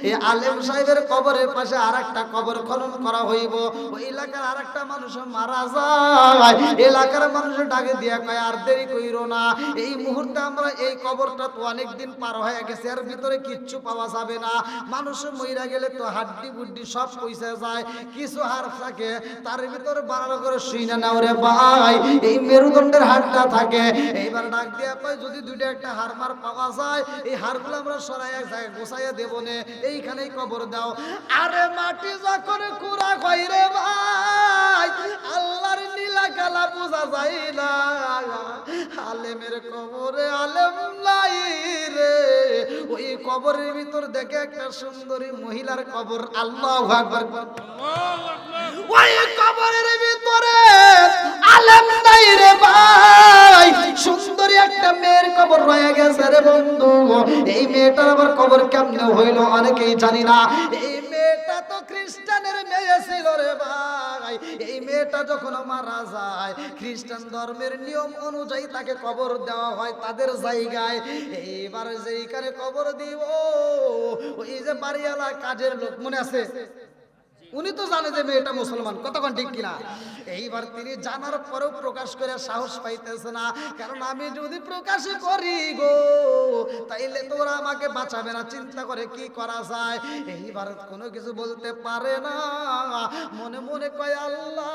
এই আলেম সাহেবের কবরের পাশে আরেকটা কবর খনন করা হইব। ওই এলাকার আরেকটা মানুষ মারা যায়, এলাকার মানুষ ডাকে দিয়া কয় আর দেরি কইরো না, এই মুহূর্তে আমরা এই কবরটা তো অনেক দিন পার হয়ে গেছে, এর ভিতরে কিচ্ছু পাওয়া যাবে না। মানুষ মইরা গেলে তো হাড্ডি বুড্ডি সব পয়সা যায়, কিছু হাড় থাকে, তার ভিতরে ভালো করে শুইনা নাও রে ভাই, এই মেরুদণ্ডের হাড়টা থাকে। এইবার ডাক দিয়া কয় যদি দুইটা একটা হাড় মার পাওয়া যায়, এই হাড়গুলো আমরা সরাই এক জায়গায় গোছাইয়া দেব নে, এইখানেই কবর দাও। আরে মাটি যখন কুড়া কই রে ভাই, আল্লাহর নীলা কালা বোঝা যায় না, আলেমের কবরে আলেম নাই রে। ওই কবরের ভিতর দেখে একটা সুন্দরী মহিলার কবর, আল্লাহু আকবার, ওই কবরের ভিতরে আলেম নাই রে ভাই, সুন্দরী একটা মেয়ের কবর রয়ে গেছে রে বন্ধু। এই মেয়েটার আবার কবর কেমনে হইল অনেকেই জানি না। এই মেয়েটা তো খ্রিস্টানের মেয়ে ছিল রে ভাই। এই মেয়েটা যখন মারা যায়, খ্রিস্টান ধর্মের নিয়ম অনুযায়ী তাকে কবর দেওয়া হয় তাদের জায়গায়। এইবার যেইখানে কবর দিব, ওই যে বাড়িওয়ালা কাজের লোক মনে আছে, উনি তো জানে যে মেয়েটা মুসলমান, কতক্ষণ ঠিক কিনা। এইবার তিনি জানার পরেও প্রকাশ করে সাহস পাইতেছে না, কারণ আমি যদি প্রকাশ করি গো তাইলে তোরা আমাকে বাঁচাবে না, চিন্তা করে কি করা যায়। এইবার কোনো কিছু বলতে পারে না, মনে মনে কয় আল্লাহ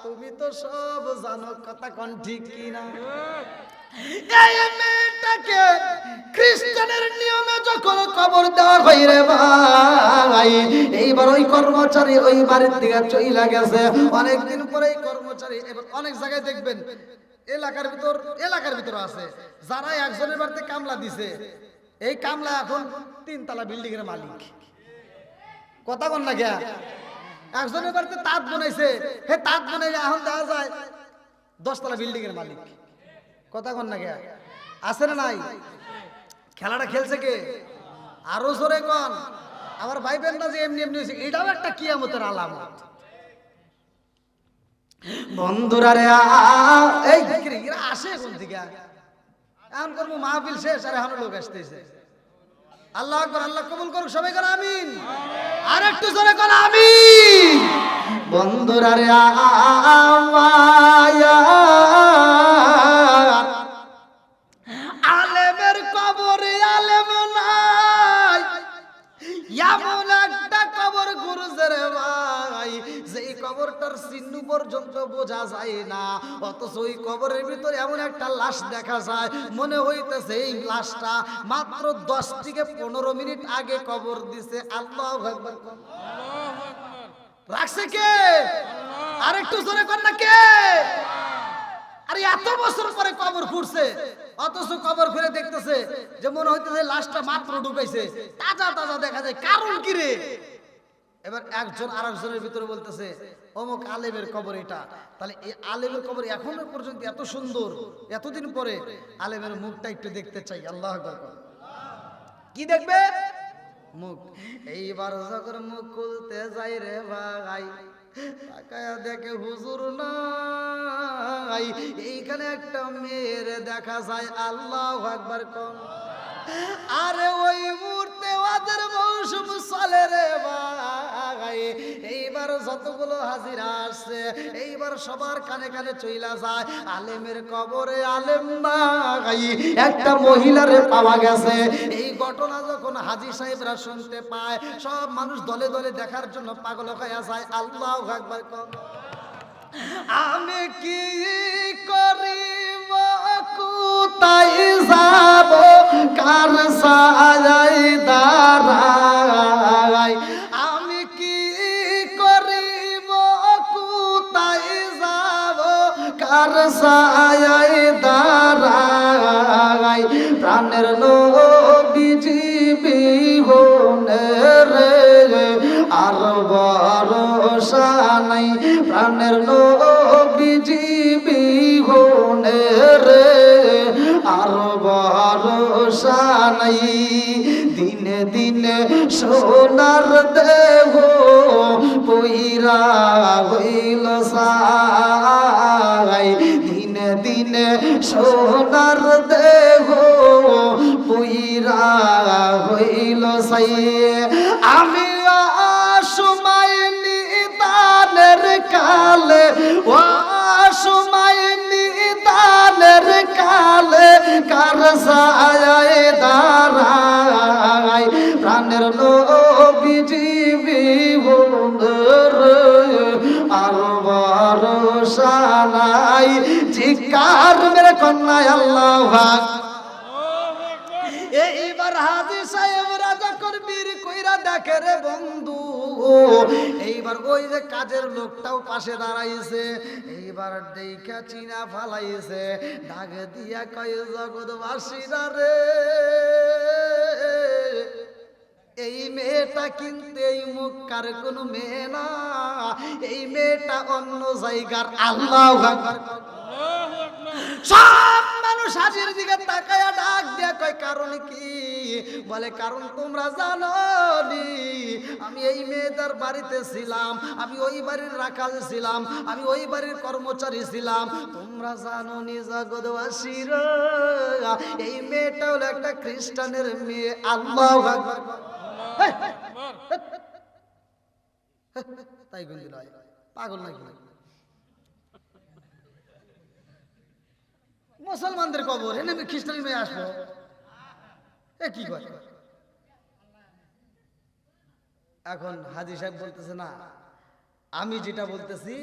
তুমি তো সব জানো, কতক্ষণ ঠিক কিনা। এই মেয়েটাকে খ্রিস্টানের নিয়মে যখন কবর দেওয়া হয় রে ভাই, এইবার ওই কর্মচারী ওই বাড়ির দিকে চইলা গেছে। অনেকদিন পরে এই কর্মচারী, এবার অনেক জায়গায় দেখবেন এলাকার ভিতর আছে যারা একজনের বাড়িতে কামলা দিছে, এই কামলা এখন 3 তলা বিল্ডিং এর মালিক, কথা বল না গিয়া। একজনের বাড়িতে তাঁত বানাইছে, হে তাঁত বানাইলে এখন দেখা যায় 10 তলা বিল্ডিং এর মালিক, কথা কন না কে। আছে না নাই? খেলাটা খেলছে কে? আরো জোরে কন। আবার ভাইবেন না যে এমনি এমনি হয়েছে, এটাও একটা কিয়ামতের আলামত। বন্ধুরা রে এই এরা আসে কোন থেকে? এখন করবো মাহফিল শেষ আর এখনো লোক আসতেছে। আল্লাহ আকবার, আল্লাহ কবুল করুক, সবাই করে আমিন। আর একটু জোরে করে আমিন। বন্ধুরা রে আলেমের কবরে আলেম নাই, এমন একটা কবর খুঁজছে রে ভাই, যেই কবরটার চিহ্ন পর্যন্ত বোঝা যায় না, অথচ ওই কবরের ভিতরে এমন একটা লাশ দেখা যায়, মনে হইতেছে এই লাশটা মাত্র 10 থেকে 15 মিনিট আগে কবর দিছে। আল্লাহু আকবার, রাখছে কে? আরেকটু জোরে কর না কে? আরে এত বছর পরে কবর খুঁড়ছে, অথচ কবর খুঁড়ে দেখতেছে যে মনে হইতেছে লাশটা মাত্র ঢুকাইছে, তাজা তাজা দেখা যায়। কারণ কি রে? এবার একজন আরেকজনের ভিতরে বলতেছে অমুক আলেমের কবর এটা। তাহলে এই আলেমের কবর এখনো পর্যন্ত এত সুন্দর, এতদিন পরে আলেমের মুখটা একটু দেখতে চাই। আল্লাহু আকবার, কি দেখবে? মুখ। এইবার যখন মুখ খুলতে যাই রে ভাই, তাকায়া দেখে হুজুর না, এইখানে একটা মেয়ের দেখা যায়, আল্লাহু আকবার কোন। আরে ওই মুহূর্তে ওদের মৌসুম চলে রে ভাই। এইবার যতগুলো হাজিরা আসছে এইবার সবার কানে কানে চইলা যায়, আলেমের কবরে আলেম নাই, একটা মহিলারে পাওয়া গেছে। এই ঘটনা যখন হাজী সাহেবরা শুনতে পায়, সব মানুষ দলে দলে দেখার জন্য পাগল হয়ে যায়। আল্লাহু আকবার কোন। আমি কি করিব কোথায় যাব, কার সাজাই দাঁড়াই। আমি কি করিব কোথায় যাব, কার সাজাই দাঁড়াই। প্রাণের নবীজি বিহনে রে আর ভরসা নাই, প্রাণের নবীজি বিহনে রে আর ভরসা নাই। দিনে দিনে সোনার দেহ পইরা হইল সাই, দিনে দিনে সোনার দেহ পইরা হইল সাই। আমি সময় নিদানের কালে, ও সময় নিদানের কালে, কার সায়ায় দাঁড়াই। প্রাণের নবীজি বিহনের আর ভরসা নাই। চিৎকার মেরে কন্যায় আল্লাহু আকবার। এইবার হাজী সাহেবরা যখন বীর কইরা দেখে রে বন্ধু, এইবার ওই যে কাজের লোকটাও পাশে দাঁড়াইছে, এইবার দেখা চিনা ফালাইছে, ডাকে দিয়া কয় জগৎবাসীরা রে, এই মেয়েটা কিন্তু এই মক্কার কোন মেয়ে না, এই মেয়েটা অন্য জায়গার। আল্লাহু আকবার। সব মানুষ হাজির দিকে তাকায়া ডাক দিয়া কয় কারণ কি? বলে কারণ তোমরা জানো নি আমি এই মেয়েদের বাড়িতে ছিলাম, আমি ওই বাড়ির রাখাল ছিলাম, আমি ওই বাড়ির কর্মচারী ছিলাম। তোমরা জানো নি জগৎবাসীরা, এই মেয়েটা হলো একটা খ্রিস্টানের মেয়ে। আল্লাহু আকবার। তাই গুলি নয়, পাগল নাকি? মুসলমানদের কবর এনে আমি খ্রিস্টানি মেয়ে আসবো, এ কি করে? এখন হাজী সাহেব বলতেছে না, আমি যেটা বলতেছি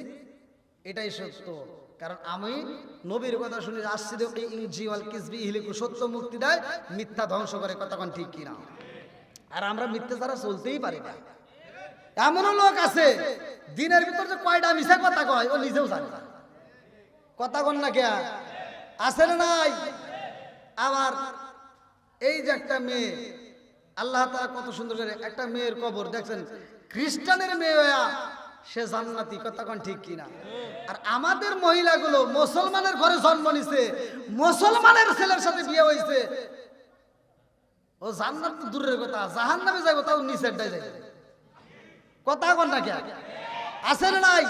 এটাই সত্য, কারণ আমি নবীর কথা শুনে আসছি। সত্য মুক্তি দেয়, মিথ্যা ধ্বংস করে। কথা কোন ঠিক কিনা? আর আমরা মিথ্যা ছাড়া চলতেই পারি না। এমনও লোক আছে দিনের ভিতর যে কয়টা মিশা কথা কয় ও নিজেও জানে না। কথা কন না কে আছে না নাই? আবার এই যে একটা মেয়ে, আল্লাহ তাআলা কত সুন্দর করে একটা মেয়ের কবর দেখছেন, খ্রিস্টানের মেয়ে সে জান্নাতি। কথা কোন ঠিক কিনা? আর আমাদের মহিলাগুলো মুসলমানের ঘরে জন্ম নিছে, মুসলমানের ছেলের সাথে বিয়ে হয়েছে, ও জান্নাত তো দূরের কথা, জাহান্নামে যাবে তাও নিচেরটাই যাবে। কথা কোন না কে আছে না নাই?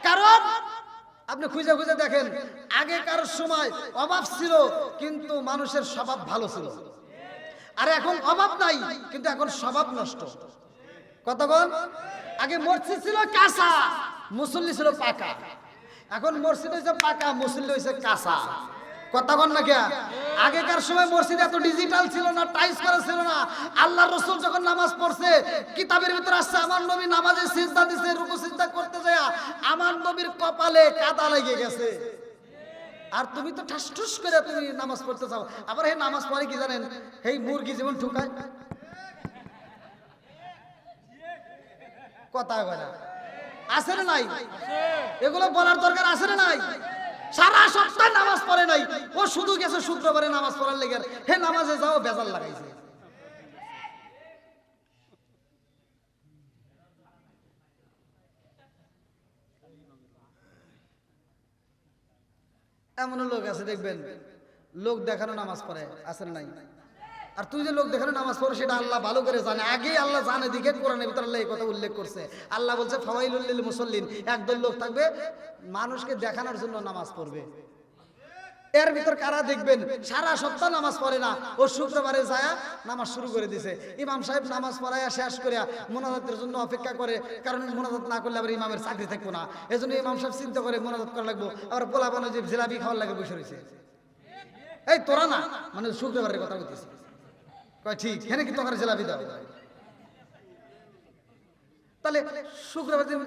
কারণ আপনি খুঁজে খুঁজে দেখেন, আগেকার সময় অভাব ছিল কিন্তু মানুষের স্বভাব ভালো ছিল, আর এখন অভাব নাই কিন্তু এখন স্বভাব নষ্ট। কতক্ষণ আগে মসজিদ ছিল কাঁচা, মুসল্লি ছিল পাকা, এখন মসজিদ হয়েছে পাকা, মুসল্লি হয়েছে কাঁচা। কতক্ষণ না কে? আগেকার সময় মসজিদ এত ডিজিটাল ছিল না, টাইস করা ছিল না। আল্লাহ রসুল যখন নামাজ পড়ছে, কিতাবের ভিতরে আসছে আমার নবী নামাজে সিজদা দিছে, রুকু সিজদা করতে যায় আমার নবীর কপালে কাদা লেগে গেছে। আর তুমি তো ঠাস ঠুস করে তুমি নামাজ পড়তে চাও। আবার এই নামাজ পড়ে কি জানেন, এই মুরগি যেমন ঠুকায়, কথা কয় আছে না নাই? এগুলো বলার দরকার আছে না নাই? সারা সপ্তাহ নামাজ পড়ে নাই, ও শুধু গেছে শুক্রবারে নামাজ পড়ার লেগে, হে নামাজে যাও বেজাল লাগাইছে। এমন লোক আছে দেখবেন, লোক দেখানো নামাজ পড়ে, আছে না নাই? আর তুই যে লোক দেখানো নামাজ পড়ো সেটা আল্লাহ ভালো করে জানে, আগেই আল্লাহ জানে দিকে কোরআনের ভিতরে আল্লাহ এই কথা উল্লেখ করছে। আল্লাহ বলছে ফাওয়াইলুল লিল মুসাল্লিন, একদল লোক থাকবে মানুষকে দেখানোর জন্য নামাজ পড়বে। এর ভিতর কারা দেখবেন সারা সপ্তাহ নামাজ পড়ে না, ও শুক্রবারে যায় নামাজ শুরু করে দিছে, ইমাম সাহেব নামাজ পড়াইয়া শেষ করে মোনাজাতের জন্য অপেক্ষা করে, কারণ মোনাজাত না করলে আবার ইমামের চাকরি থাকবো না, এজন্য ইমাম সাহেব চিন্তা করে মোনাজাত করা লাগবো, আবার পোলা বানো যে জিলাপি খাওয়ার লাগে বসে রয়েছে। এই তোরা না, মানে শুক্রবারের কথা বলতেছি, কয় ঠিক এখানে কি তোকার জিলাপি দাও? তাহলে শুক্রবার দিন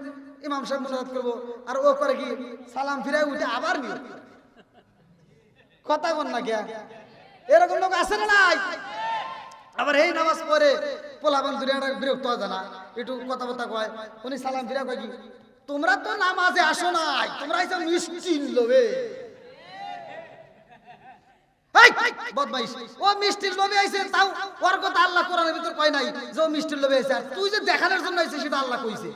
ইমাম সাহেব মোনাজাত করবো, আর ও করে কি সালাম ফিরায় উঠে আবার নিয়ে কথা বল না কে? এরকম লোক আছে না নাই? আবার এই নামাজ পড়ে পোলাবান দুনিয়াটা বিরক্ত হয় না, একটু কথাবার্তা কয়, উনি সালাম ফিরা কয় কি তোমরা তো নামাজে আসো নাই, তোমরা আইছো মিষ্টি লোভে। বদমাইশ, ও মিষ্টির লোভে আইছে, তাও ওর কথা আল্লাহ কোরআনের ভিতর কয় নাই যে ও মিষ্টির লোভে আইছে, আর তুই যে দেখানোর জন্য আইছিস সেটা আল্লাহ কইছে।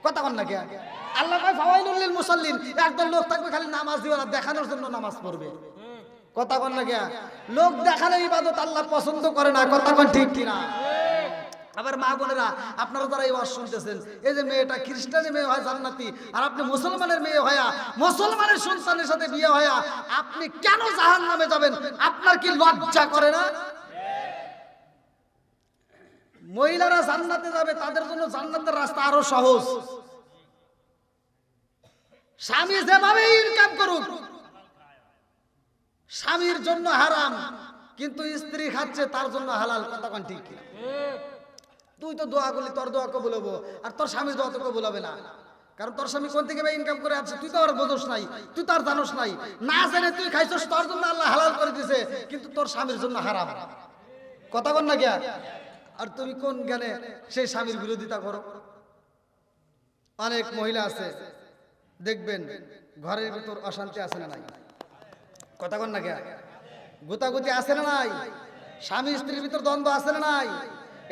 কথা বল না কে? আল্লাহ কয় ফাওয়াইলুল লিল মুসাল্লিন, একদল লোক থাকবে খালি নামাজ দিবে না, দেখানোর জন্য নামাজ পড়বে। কথা বল না কে? লোক দেখানোর ইবাদত আল্লাহ পছন্দ করে না, কথা বল ঠিক কিনা? আবার মা বোনেরা, আপনারা যারা এই ওয়াজ শুনতেছেন, এই যে মেয়েটা খ্রিস্টানের মেয়ে হয় জান্নাতি, আর আপনি মুসলমানের মেয়ে হয়া, মুসলমানের সন্তানের সাথে বিয়ে হয়া আপনি কেন জাহান্নামে যাবেন? আপনার কি লজ্জা করে না? মহিলারা জান্নাতে যাবে, তাদের জন্য জান্নাতের রাস্তা আরো সহজ। স্বামী যেভাবে ইনকাম করুক, স্বামীর জন্য হারাম, কিন্তু স্ত্রী খাচ্ছে তার জন্য হালাল। কথা কোন ঠিক? তুই তো দোয়া করলি, তোর দোয়া কবুল হবো, আর তোর স্বামীর দোয়া তো কবুল হবে না, কারণ তোর স্বামী কোন থেকে ইনকাম করে আছে তুই তো আর বোঝস নাই, তুই তো আর জানোস নাই, না জেনে তুই খাইছস, তোর জন্য আল্লাহ হালাল করে দিয়েছে, কিন্তু তোর স্বামীর জন্য হারাম। কথা বল না কে? আর তুমি কোন জ্ঞানে সেই স্বামীর বিরোধিতা করো? অনেক মহিলা আছে দেখবেন ঘরের ভিতর অশান্তি আছে না নাই? কথা বল না কে? গুতাগুতি আছে না নাই? স্বামী স্ত্রীর ভিতর দ্বন্দ্ব আছে না নাই?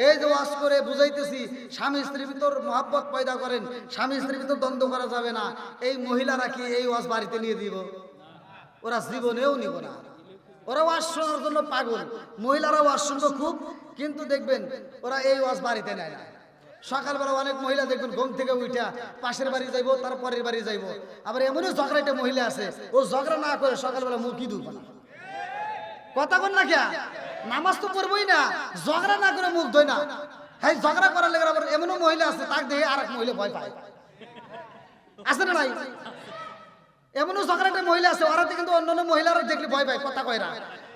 এই যে ওয়াজ করে বুঝাইতেছি, স্বামী স্ত্রীর ভিতর মহব্বত পয়দা করেন, স্বামী স্ত্রীর ভিতর দ্বন্দ্ব করা যাবে না। এই মহিলারা কি এই ওয়াজ বাড়িতে নিয়ে দিব? ওরা জীবনেও নিব না, ওরা ওয়াজ শোনার জন্য পাগল। মহিলারা ওয়াজ শুনবো খুব, কিন্তু দেখবেন ওরা এই ওয়াজ বাড়িতে নেয় না। সকালবেলা অনেক মহিলা দেখবেন ঘুম থেকে উঠা পাশের বাড়ি যাইবো, তার পরের বাড়ি যাইবো। আবার এমনও ঝগড়া একটা মহিলা আছে, ও ঝগড়া না করে সকালবেলা মুখই ধুব না। কথা বল না কে? নামাজ তো পড়বই না, ঝগড়া না করে মুখ ধোয় না। হ্যাঁ, ঝগড়া করার লেগে আবার এমনও মহিলা আছে, তাকে দেখে আর এক মহিলা ভয় পায়। আছে না নাই? এমনও ঝগড়া একটা মহিলা আছে, ওরা কিন্তু অন্যান্য মহিলারা দেখলে ভয় পায়, কথা কয় না।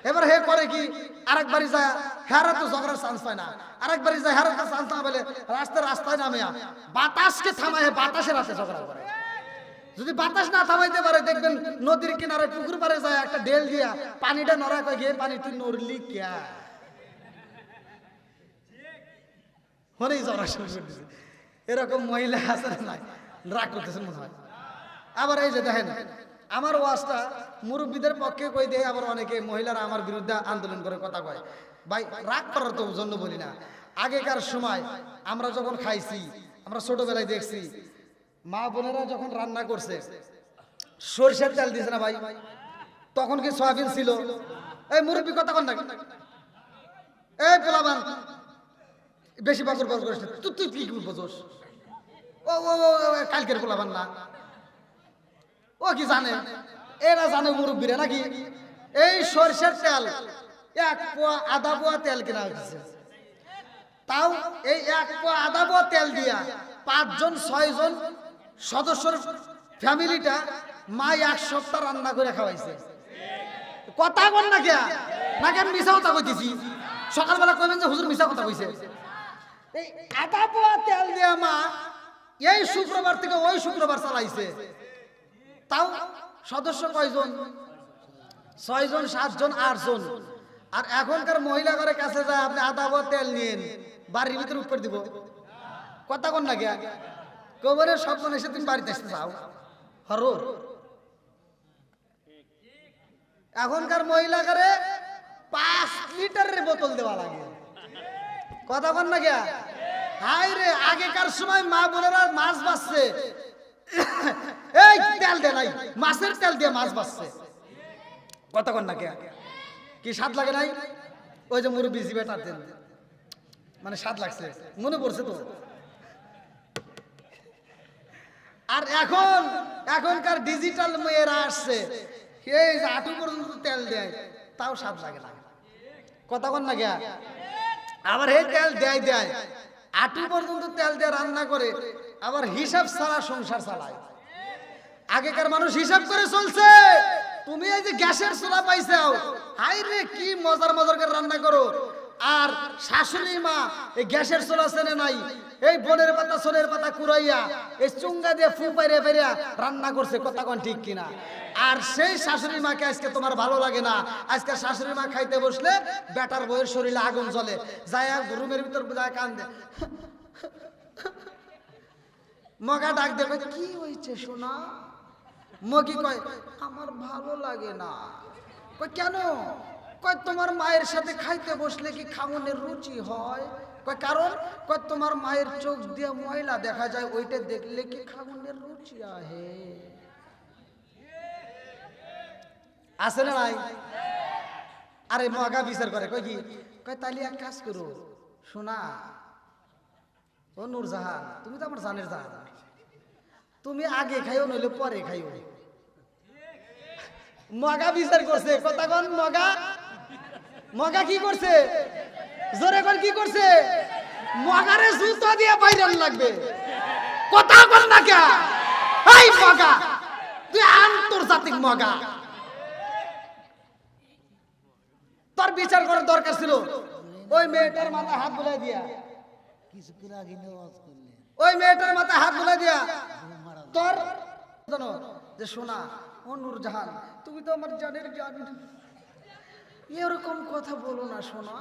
এবার হে করে কি, আরেক বাড়ি যায়, হেরা তো ঝগড়ার চান্স পায় না, আরেক বাড়ি যায়, হেরা তো চান্স না পেলে রাস্তায় নামে বাতাসকে থামায়, বাতাসের রাস্তায় ঝগড়া করে। যদি বাতাস না থামাইতে পারে, দেখবেন নদীর কিনারে পুকুর পাড়ে যায় একটা ঢেল দিয়া পানিটা নড়া কয় গিয়ে, পানি তুই নড়লি ক্যা? হরেই ঝগড়া শুরু করে দিছে। এরকম মহিলা আছে না? রাগ করতেছে মনে হয়। আবার এই যে দেখেন, আমার ওয়াজটা মুরব্বীদের পক্ষে কই দেয়, আবার অনেকে মহিলারা আমার বিরুদ্ধে আন্দোলন করে কথা কয়। ভাই, রাগ করার তো জন্য বলি না। আগেকার সময় আমরা যখন খাইছি, আমরা ছোটবেলায় দেখছি মা বোনেরা যখন রান্না করছে, সরষের তেল দিছে না ভাই? তখন কি সয়াবিন ছিল? এই মুরব্বী কথা কন না, এই পোলাবান বেশি বকর বকর করিস না, তুই কি বুঝোস? ও ও কালকের পোলাবান না, ও কি জানে? এরা জানে মুরব্বীরা নাকি? এই সরষের তেল 1 পোয়া আধা পোয়া তেল কিনা হচ্ছে, তাও এই 1 পোয়া আধা পোয়া তেল দিয়া 5 জন 6 জন সদস্যর ফ্যামিলিটা মা 1 সপ্তাহ রান্না করে খাওয়াইছে। কথা বল না কে? নাকি আমি মিশা কথা কইতেছি? সকালবেলা কইবেন যে হুজুর মিশা কথা কইছে। এই আধা পোয়া তেল দিয়া মা এই শুক্রবার থেকে ওই শুক্রবার চালাইছে, তাও সদস্য কয়জন? 6 জন 7 জন 8 জন। আর এখনকার মহিলা ঘরে কাছে যায়, আপনি আধা পোয়া তেল নিন, বাড়ির ভিতরে উপর দিব। কথা কন না কে? কবরে স্বপ্ন এসে তুমি বাড়িতে আসতে চাও হরো? এখনকার মহিলা ঘরে 5 লিটারের বোতল দেওয়া লাগে। কথা কন না কে? হাই রে, আগেকার সময় মা বোনেরা মাছ বাছছে, এই তেল দে নাই, মাছের তেল দিয়ে মাছ বাছছে। কথা কন না কে? কি স্বাদ লাগে নাই? ওই যে মুরব্বি জিবেটা দেন, মানে স্বাদ লাগছে, মনে পড়ছে তো। আর এখনকার ডিজিটাল মেয়েরা আসছে, এই যে হাঁটু পর্যন্ত তেল দেয়, তাও স্বাদ লাগে না। কথা কন না গিয়া, আবার এই তেল দেয় হাঁটু পর্যন্ত তেল দিয়ে রান্না করে, আবার হিসাব ছাড়া সংসার চালায়। আগেকার মানুষ হিসাব করে চলছে। তুমি এই যে গ্যাসের চুলা পাইছাও, হাই রে কি মজার করে রান্না করো। আর শাশুড়ি মা এই গ্যাসের চুলা চেনে নাই, এই বনের পাতা সোনের পাতা কুড়াইয়া এই চুঙ্গা দিয়ে ফু পাইরে পাইরা রান্না করছে। কথা কোন ঠিক কিনা? আর সেই শাশুড়ি মাকে আজকে তোমার ভালো লাগে না। আজকে শাশুড়ি মা খাইতে বসলে বেটার বউয়ের শরীরে আগুন জ্বলে, যায় রুমের ভিতর যায় কান্দে, মগা ডাক দেবে, কি হয়েছে সোনা? মগি কয়, আমার ভালো লাগে না। কয় কেন? কয় তোমার মায়ের সাথে খাইতে বসলে কি খামনের রুচি হয়? কয় কারণ? কয় তোমার মায়ের চোখ দিয়ে ময়লা দেখা যায়, ওইটা দেখলে কি খামনের রুচি আহে? আছে না নাই? আরে মগা বিচার করে, কয় কি? কয় তাহলে এক কাজ করো সোনা, ও নূরজাহান, তুমি তো আমার জানের জাহান, তুমি আগে খাইও নইলে পরে খাইও। মগা বিচার করছে। কথা কোন? মগা কি করছে? জোরে কোন কি করছে? মগারে জুতো দিয়ে বাইরান লাগবে। কথা কোন না কে? এই মগা, তুই আন্তর্জাতিক মগা, তোর বিচার করার দরকার ছিল। ওই মেয়েটার মাথায় হাত বুলাই দিয়া, ওই মেয়েটার মাথায় হাত বুলাই দিয়া তোর জানো যে শোনা, ও নূরজাহান, তুমি তো আমার জানের জান, এরকম কথা বলো না শোনা,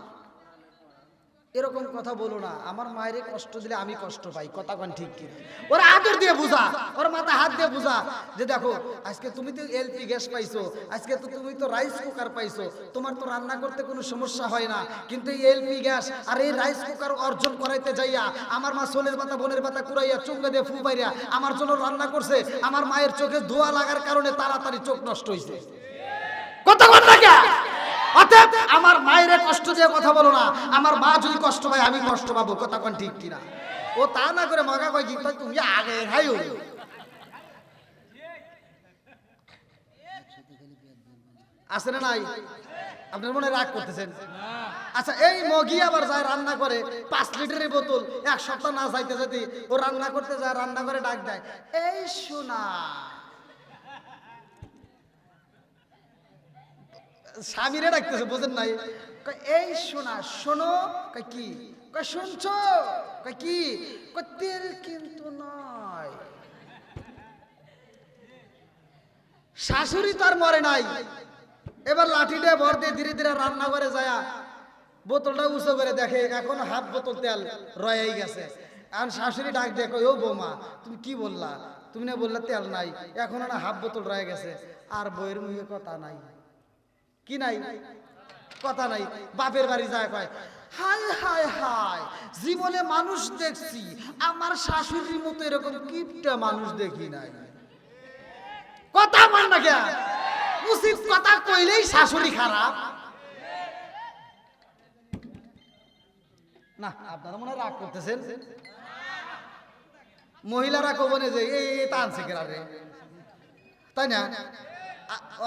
এরকম কথা বলো না। আমার মায়ের কষ্ট দিলে আমি কষ্ট পাই। কথা কোন ঠিক কি? ওরা আদর দিয়ে বুঝা, ওর মাথায় হাত দিয়ে বুঝা যে দেখো আজকে তুমি তো এলপি গ্যাস পাইছো, আজকে তো তুমি তো রাইস কুকার পাইছো, তোমার তো রান্না করতে কোনো সমস্যা হয় না। কিন্তু এই এলপি গ্যাস আর এই রাইস কুকার অর্জন করাইতে যাইয়া আমার মা সোলের পাতা বনের পাতা কুড়াইয়া চুঙ্গা দিয়ে ফু পাইরা আমার জন্য রান্না করছে। আমার মায়ের চোখে ধোয়া লাগার কারণে তাড়াতাড়ি চোখ নষ্ট হয়েছে। কথা কোন না কে? অতএব আমার মায়ের কষ্ট দিয়ে কথা বলো না। আমার মা যদি কষ্ট পায় আমি কষ্ট পাবো। কথা কোন ঠিক কিনা? ও তা না করে মগা কয় কি, তুমি আগে খাইও। আছে না নাই? আপনার মনে রাগ করতেছেন? আচ্ছা, এই মগি আবার যায় রান্না করে 5 লিটারের বোতল, এক সপ্তাহ না যাইতে যেতে ও রান্না করতে যায়, রান্না করে ডাক দেয়, এই শোনা, স্বামীরে ডাকতেছে, বোঝেন নাই? এই শোনা, শোনো। কি? শুনছো? কি? তেল কিন্তু নয়। শাশুড়ি তো আর মরে নাই। এবার লাঠিটা ভর দিয়ে ধীরে ধীরে রান্না করে যায়, বোতলটা উঁচু করে দেখে এখন হাফ বোতল তেল রয়েই গেছে। আর শাশুড়ি ডাক দিয়ে কয়, ও বৌমা, তুমি কি বললা? তুমি না বললা তেল নাই, এখন না হাফ বোতল রয়ে গেছে। আর বইয়ের মুখে কথা নাই। কি নাই? কথা নাই। বাপের বাড়ি যায় কয়, হায় হায় হায়, জীবনে মানুষ দেখছি, আমার শাশুড়ির মতো এরকম কিপটা মানুষ দেখি নাই। কথা মান না কে? উচিত কথা কইলেই শাশুড়ি খারাপ না? আপনারা মনে রাগ করতেছেন। মহিলারা কবনে যে এই টানছে কেরারে, তাই না?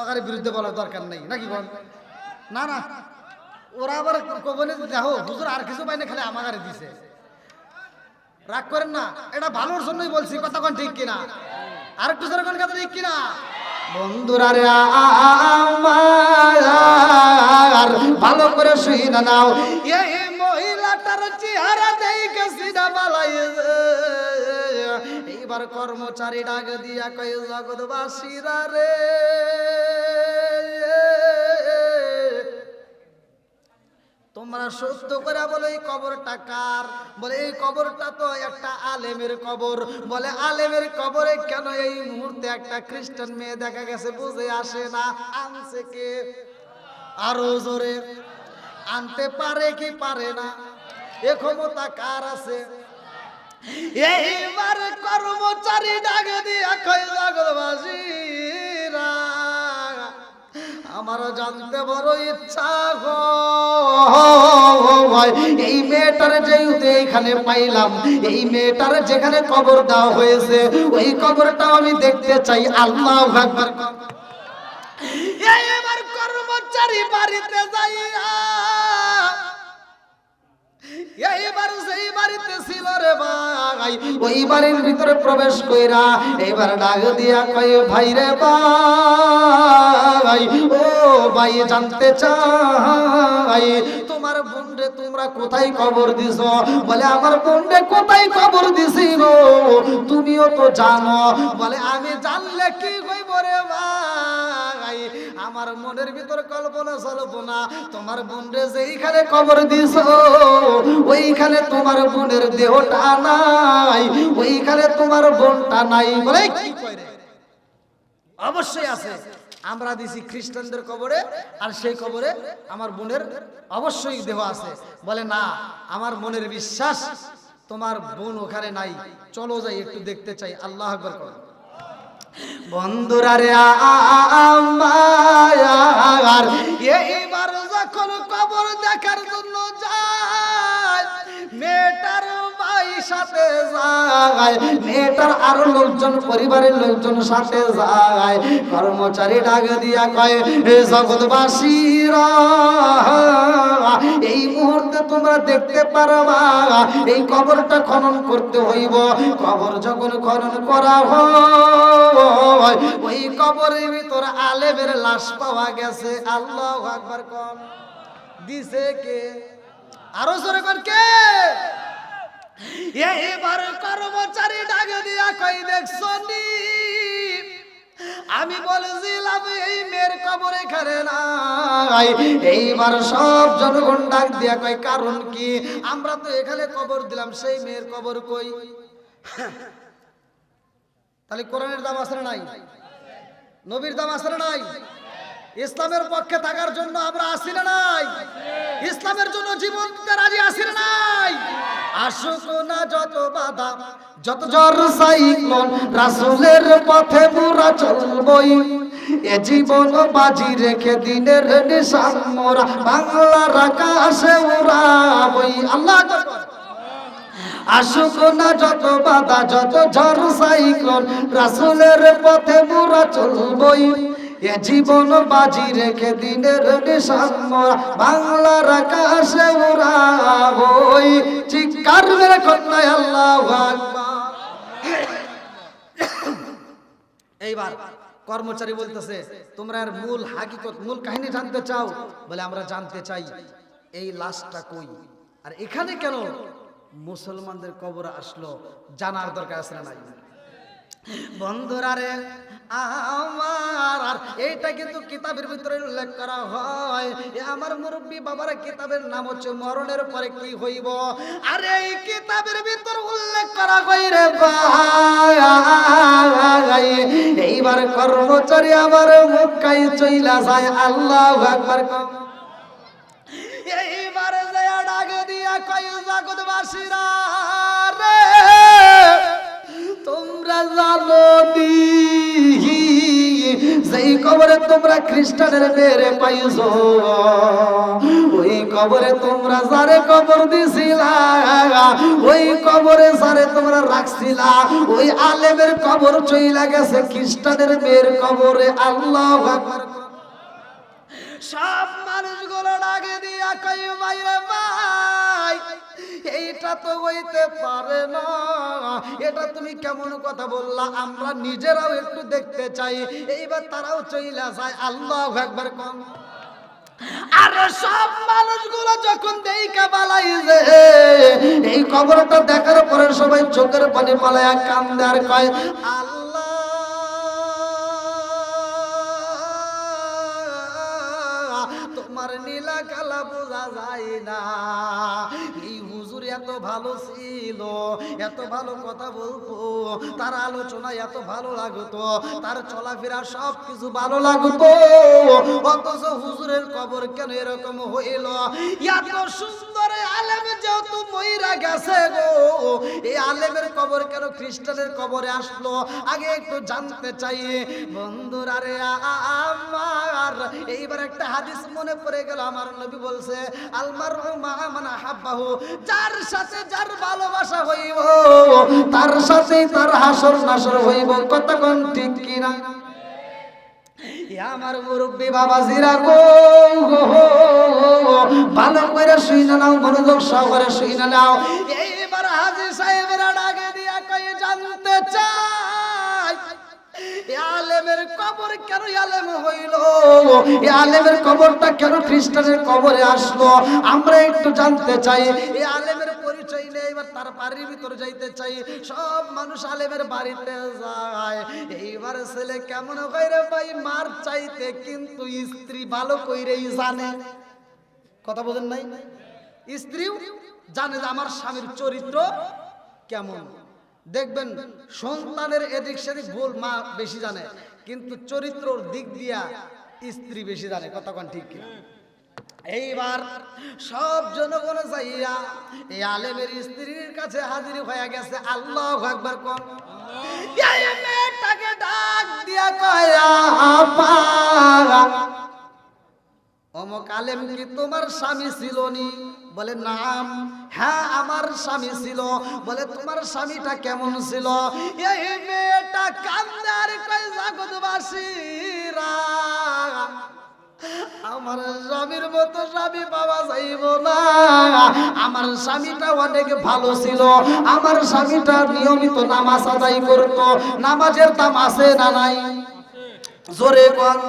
ওখানে বিরুদ্ধে বলার দরকার নেই নাকি বল? না না, ওরা আবার কবনে দেখো হুজুর আর কিছু পাই না, খালি আমাকে দিছে। রাগ করেন না, এটা ভালোর জন্যই বলছি। কথা কোন ঠিক কিনা? আর একটু জোরে কোন কথা ঠিক কিনা? বন্ধুরা রে আমার ভালো করে শুনে নাও, এই মহিলাটার চেহারা দেখে সিধা বালাই। এইবার কর্মচারী ডাক দিয়া কয়, জগৎবাসীরা রে, তোমরা সত্য করে বলে এই কবরটা কার? বলে এই কবরটা তো একটা আলেমের কবর। বলে আলেমের কবরে কেন এই মুহূর্তে একটা খ্রিস্টান মেয়ে দেখা গেছে? বুঝে আসে না। আনছে কে? আরো জোরে, আনতে পারে কি পারে না? এ ক্ষমতা কার আছে? এইবার কর্মচারী ডাক দিয়া কয়, জগৎবাসীরা আমার জানতে বড় ইচ্ছা হয় এই মেয়েটার যেহেতু এইখানে পাইলাম, এই মেয়েটার যেখানে কবর দেওয়া হয়েছে ওই কবরটাও আমি দেখতে চাই। আল্লাহু আকবার। এবার কর্মচারী বাড়িতে যাইয়া এইবার সেই বাড়িতে ছিল রে ভাই, ওই বাড়ির ভিতরে প্রবেশ কইরা এইবার ডাক দিয়া কয় ভাই রে ভাই, ও ভাই জানতে চাই তোমার বোনরে তোমরা কোথায় কবর দিছো? বলে আমার বোনরে কোথায় কবর দিছি গো তুমিও তো জানো। বলে আমি জানলে কি কইব রে ভাই, আমার মনের ভিতর কল্পনা চলপনা তোমার বোনরে যেইখানে কবর দিছো ওইখানে তোমার বোনের দেহটা নাই, ওইখানে তোমার বোনটা নাই। বলে কি কয় রে? অবশ্যই আছে, আমরা দিছি খ্রিস্টানদের কবরে, আর সেই কবরে আমার বোনের অবশ্যই দেহ আছে। বলে না, আমার মনের বিশ্বাস তোমার বোন ওখানে নাই, চলো যাই একটু দেখতে চাই। আল্লাহু আকবার করো। বন্ধুরা রে আমার এইবার যখন কবর দেখার জন্য যায়, মেয়েটার ভাই সাথে যায়, মেয়েটার আরো লোকজন পরিবারের লোকজন সাথে যায়। কর্মচারী ডাক দিয়া কয় জগৎবাসীরা এই মুহূর্তে তোমরা দেখতে পারবা এই কবরটা খনন করতে হইব। কবর যখন খনন করা হয় ওই কবরের ভিতর আলেমের লাশ পাওয়া গেছে। আল্লাহু আকবার। কোন দিছে কে? আরো জোরে কোন কে? এইবার কর্মচারী ডাক দিয়া কই দেখছো নি, আমি বলছিলাম এই মেয়ের কবর এখানে নাই। এইবার সব জনগণ ডাক দিয়া কয় কারণ কি? আমরা তো এখানে কবর দিলাম, সেই মেয়ের কবর কই? তাহলে কোরআনের দাম আছে না নাই? নবীর দাম আছে না নাই? ইসলামের পক্ষে থাকার জন্য আমরা আসি না নাই? ইসলামের জন্য জীবন দিতে রাজি আসি না নাই? আসুক না যত বাধা যত ঝড় সাইক্লোন, রাসূলের পথে মোরা চলবই, এ জীবন বাজি রেখে দিনের নিশান মোরা বাংলার আকাশে উড়াবই। আল্লাহু আকবার। আসুক না যত বাধা যত ঝড় সাইক্লোন, রাসূলের পথে মোরা চলবই, এ জীবন বাজি রেখে দিনের নিশান মোরা বাংলার আকাশে উড়াবই। চিৎকার মেরে কন্যা আল্লাহু আকবার। এইবার কর্মচারী বলতেছে তোমরা এর মূল হাকিকত মূল কাহিনী জানতে চাও? বলে আমরা জানতে চাই এই লাশটা কই, আর এখানে কেন মুসলমানদের কবর আসলো, জানার দরকার আছে না নাই? বন্ধুরা রে আমার, আর এইটা কিন্তু কিতাবের ভিতরে উল্লেখ করা হয়। আমার মুরব্বী বাবার কিতাবের নাম হচ্ছে মরণের পরে কি হইব। আর এই কিতাবের ভিতর উল্লেখ করা হয় রে ভাই। এইবার কর্মচারী আমার মক্কায় চইলা যায়। আল্লাহু আকবার। এইবার যায় ডাক দিয়া কয় জগৎবাসীরা রে তোমরা জানো নি যেই কবরে তোমরা খ্রিস্টানের মেরে পাইছো ওই কবরে তোমরা যারে কবর দিছিলা, ওই কবরে যারে তোমরা রাখছিলা ওই আলেমের কবর চইলা গেছে খ্রিস্টানের মেয়ের কবরে। আল্লাহু আকবার। সব মানুষগুলো ডাকে দিয়া কই ভাই রে ভাই, এইটা তো হইতে পারে না, এটা তুমি কেমন কথা বললা, আমরা নিজেরাও একটু দেখতে চাই। এইবার তারাও চইলা যায়। আল্লাহু আকবার। কোন আর সব মানুষগুলো যখন দেইকা বালাই যে এই কবরটা দেখার পরে সবাই চোখের পানি পালায়া কান্দে আর কয় আল্লাহ তোমার নীলা কালা বোঝা যায় না। এই হুজুর এত ভালো ছিল, এত ভালো কথা বলতো, তার আলোচনা এত ভালো লাগতো, তার চলাফেরা সব কিছু ভালো লাগতো, অথচ হুজুরের কবর কেন এরকম হইল? এত সুন্দর আলেম যেহেতু মইরা গেছে গো, এই আলেমের কবর কেন খ্রিস্টানের কবরে আসলো? আগে একটু জানতে চাই। বন্ধুরা রে আমার এইবার একটা হাদিস মনে পড়ে গেল, আমার নবী বলছে আল মারউ মা মান আহাব্বাহু, যার সাথে যার ভালোবাসা হইব তার সাথেই তার হাসর নাসর হইব। কথা কোন ঠিক কিনা? আমার মুরব্বী বাবাজিরা গো, ভালো করে শুইনা নাও, মনোযোগ সহকারে শুইনা নাও। এইবার হাজী সাহেবেরা ডাকে দিয়া কয়ে জানতে চাই আলেমের কবর কেন আলেম হইল, আলেমের কবরটা কেন খ্রিস্টানের কবরে আসলো, আমরা একটু জানতে চাই। এই আলেমের পরিচয় নেই, এবার তার বাড়ির ভিতরে যাইতে চাই। সব মানুষ আলেমের বাড়িতে যায়। এইবার ছেলে কেমন কইরে ভাই মার চাইতে কিন্তু স্ত্রী ভালো কইরেই জানে। কথা বলেন নাই? স্ত্রীও জানে যে আমার স্বামীর চরিত্র কেমন। দেখবেন সন্তানের এদিক সেদিক ভুল মা বেশি জানে, কিন্তু চরিত্রর দিক দিয়া স্ত্রী বেশি জানে। কথা কোন ঠিক কিনা? এইবার সব জনগণ যাইয়া এই আলেমের স্ত্রীর কাছে হাজির হয়ে গেছে। আল্লাহু আকবার কোন। এই মেয়েটাকে ডাক দিয়া কয় আপা, অমুক আলেম কি তোমার স্বামী ছিল নি? বলে নাম। হ্যাঁ আমার স্বামী ছিল। বলে তোমার স্বামীটা কেমন ছিল? এই মেয়েটা কান্দে আর কয় জগৎবাসীরা, আমার স্বামীর মতো স্বামী পাওয়া যাইব না। আমার স্বামীটা অনেক ভালো ছিল, আমার স্বামীটা নিয়মিত নামাজ আদায় করত। নামাজের দাম আছে না নাই? জোরে কোন।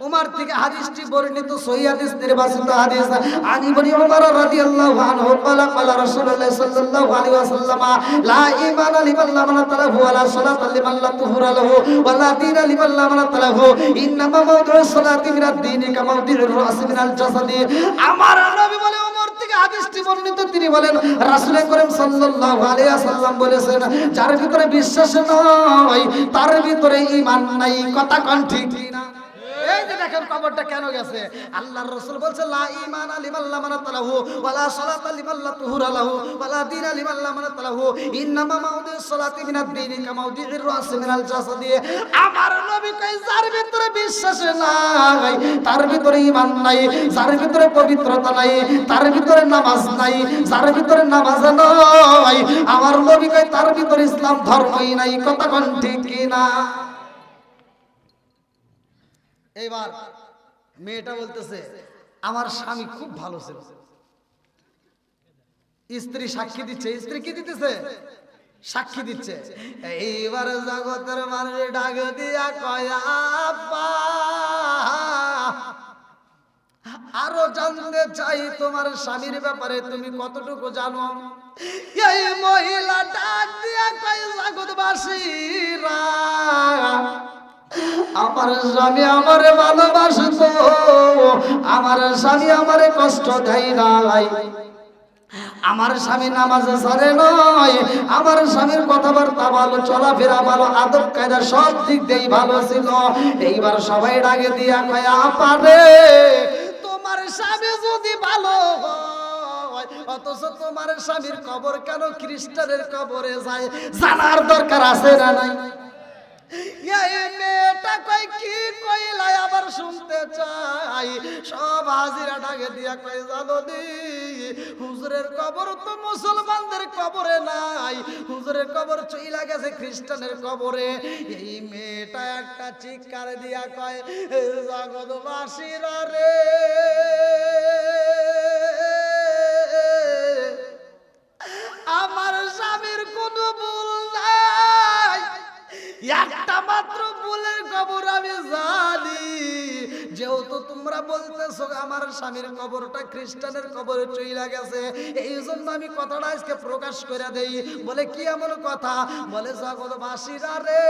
উমর থেকে হাদিসটি বর্ণিত, সহিহ হাদিস, নির্বাচিত হাদিস। আনি বনি উমর রাদিয়াল্লাহু আনহু ক্বালা ক্বালা রাসূলুল্লাহ সাল্লাল্লাহু আলাইহি ওয়াসাল্লাম লা ঈমানা লিমান লা মানাতা লাহু ওয়া লা সালাতা লিমান লা তুহরা লাহু ওয়া লা দীনা লিমান লা মানাতা লাহু ইন্নামা মাওদু'উস সালাতি মিনাদ দীনি কামা মাওদু'র রাসি মিনাল জাসাদি। আমার নবী বলে, উমর থেকে হাদিসটি বর্ণিত, তিনি বলেন রাসূল করিম সাল্লাল্লাহু আলাইহি ওয়াসাল্লাম বলেছেন, যার ভিতরে বিশ্বাস নাই তার ভিতরে ঈমান নাই। কথা কোন ঠিক কিনা? এই যে দেখেন কবরটা কেন গেছে। আল্লাহর রাসূল বলছে লা ঈমানা লিমান লা মানাতা লাহু ওয়া লা সালাতা লিমান লা তুহরা লাহু ওয়া লা দীনা লিমান লা মানাতা লাহু ইন্নামা মাওদু'উস সালাতি মিনাদ দীনি কা মাওদু'র রাসি মিনাল জাসাদি। আমার নবী কয় যার ভিতরে বিশ্বাস নাই তার ভিতরে ঈমান নাই, যার ভিতরে পবিত্রতা নাই তার ভিতরে নামাজ নাই, যার ভিতরে নামাজ নাই আমার নবী কয় তার ভিতরে ইসলাম ধর্মই নাই। কথা কোন ঠিক কিনা? এইবার মেয়েটা বলতেছে আমার স্বামী খুব ভালো ছিল। স্ত্রী সাক্ষী দিচ্ছে। স্ত্রী কি দিতেছে? সাক্ষী দিচ্ছে। এইবার জগতের মানুষ ডাক দিয়া কয় আপা, আরো জানতে চাই তোমার স্বামীর ব্যাপারে তুমি কতটুকু জানো। এই মহিলা ডাক দিয়া কয় জগৎবাসীরা, আমার স্বামী আমারে ভালোবাসতো, আমার স্বামী আমারে কষ্ট দেয় নাই, আমার স্বামী নামাজে ছাড়ে নাই, আমার স্বামীর কথাবার্তা ভালো, চলাফেরা ভালো, আদব কায়দা সব দিক দিয়েই ভালো ছিল। এইবার সবাই ডাকে দিয়া কয় আপা রে, তোমার স্বামী যদি ভালো হয় অথচ তোমার স্বামীর কবর কেন খ্রিস্টানের কবরে যায়, জানার দরকার আছে না নাই? মেয়েটা কয় কি কইলাই আবার শুনতে চাই। সব হাজিরা ডাকে দিয়া কয় জানো নি, হুজুরের কবর তো মুসলমানদের কবরে নাই, হুজুরের কবর চইলা গেছে খ্রিস্টানের কবরে। এই মেয়েটা একটা চিৎকার দিয়া কয় জগৎবাসীরা রে, আমার স্বামীর কোনো ভুল নাই, একটা মাত্র ভুলের খবর আমি জানি। যেহেতু তোমরা বলতেছো আমার স্বামীর কবরটা খ্রিস্টানের কবরে চইলা গেছে, এই জন্য আমি কথাটা আজকে প্রকাশ করে দেই। বলে কি এমন কথা? বলে জগৎবাসীরা রে,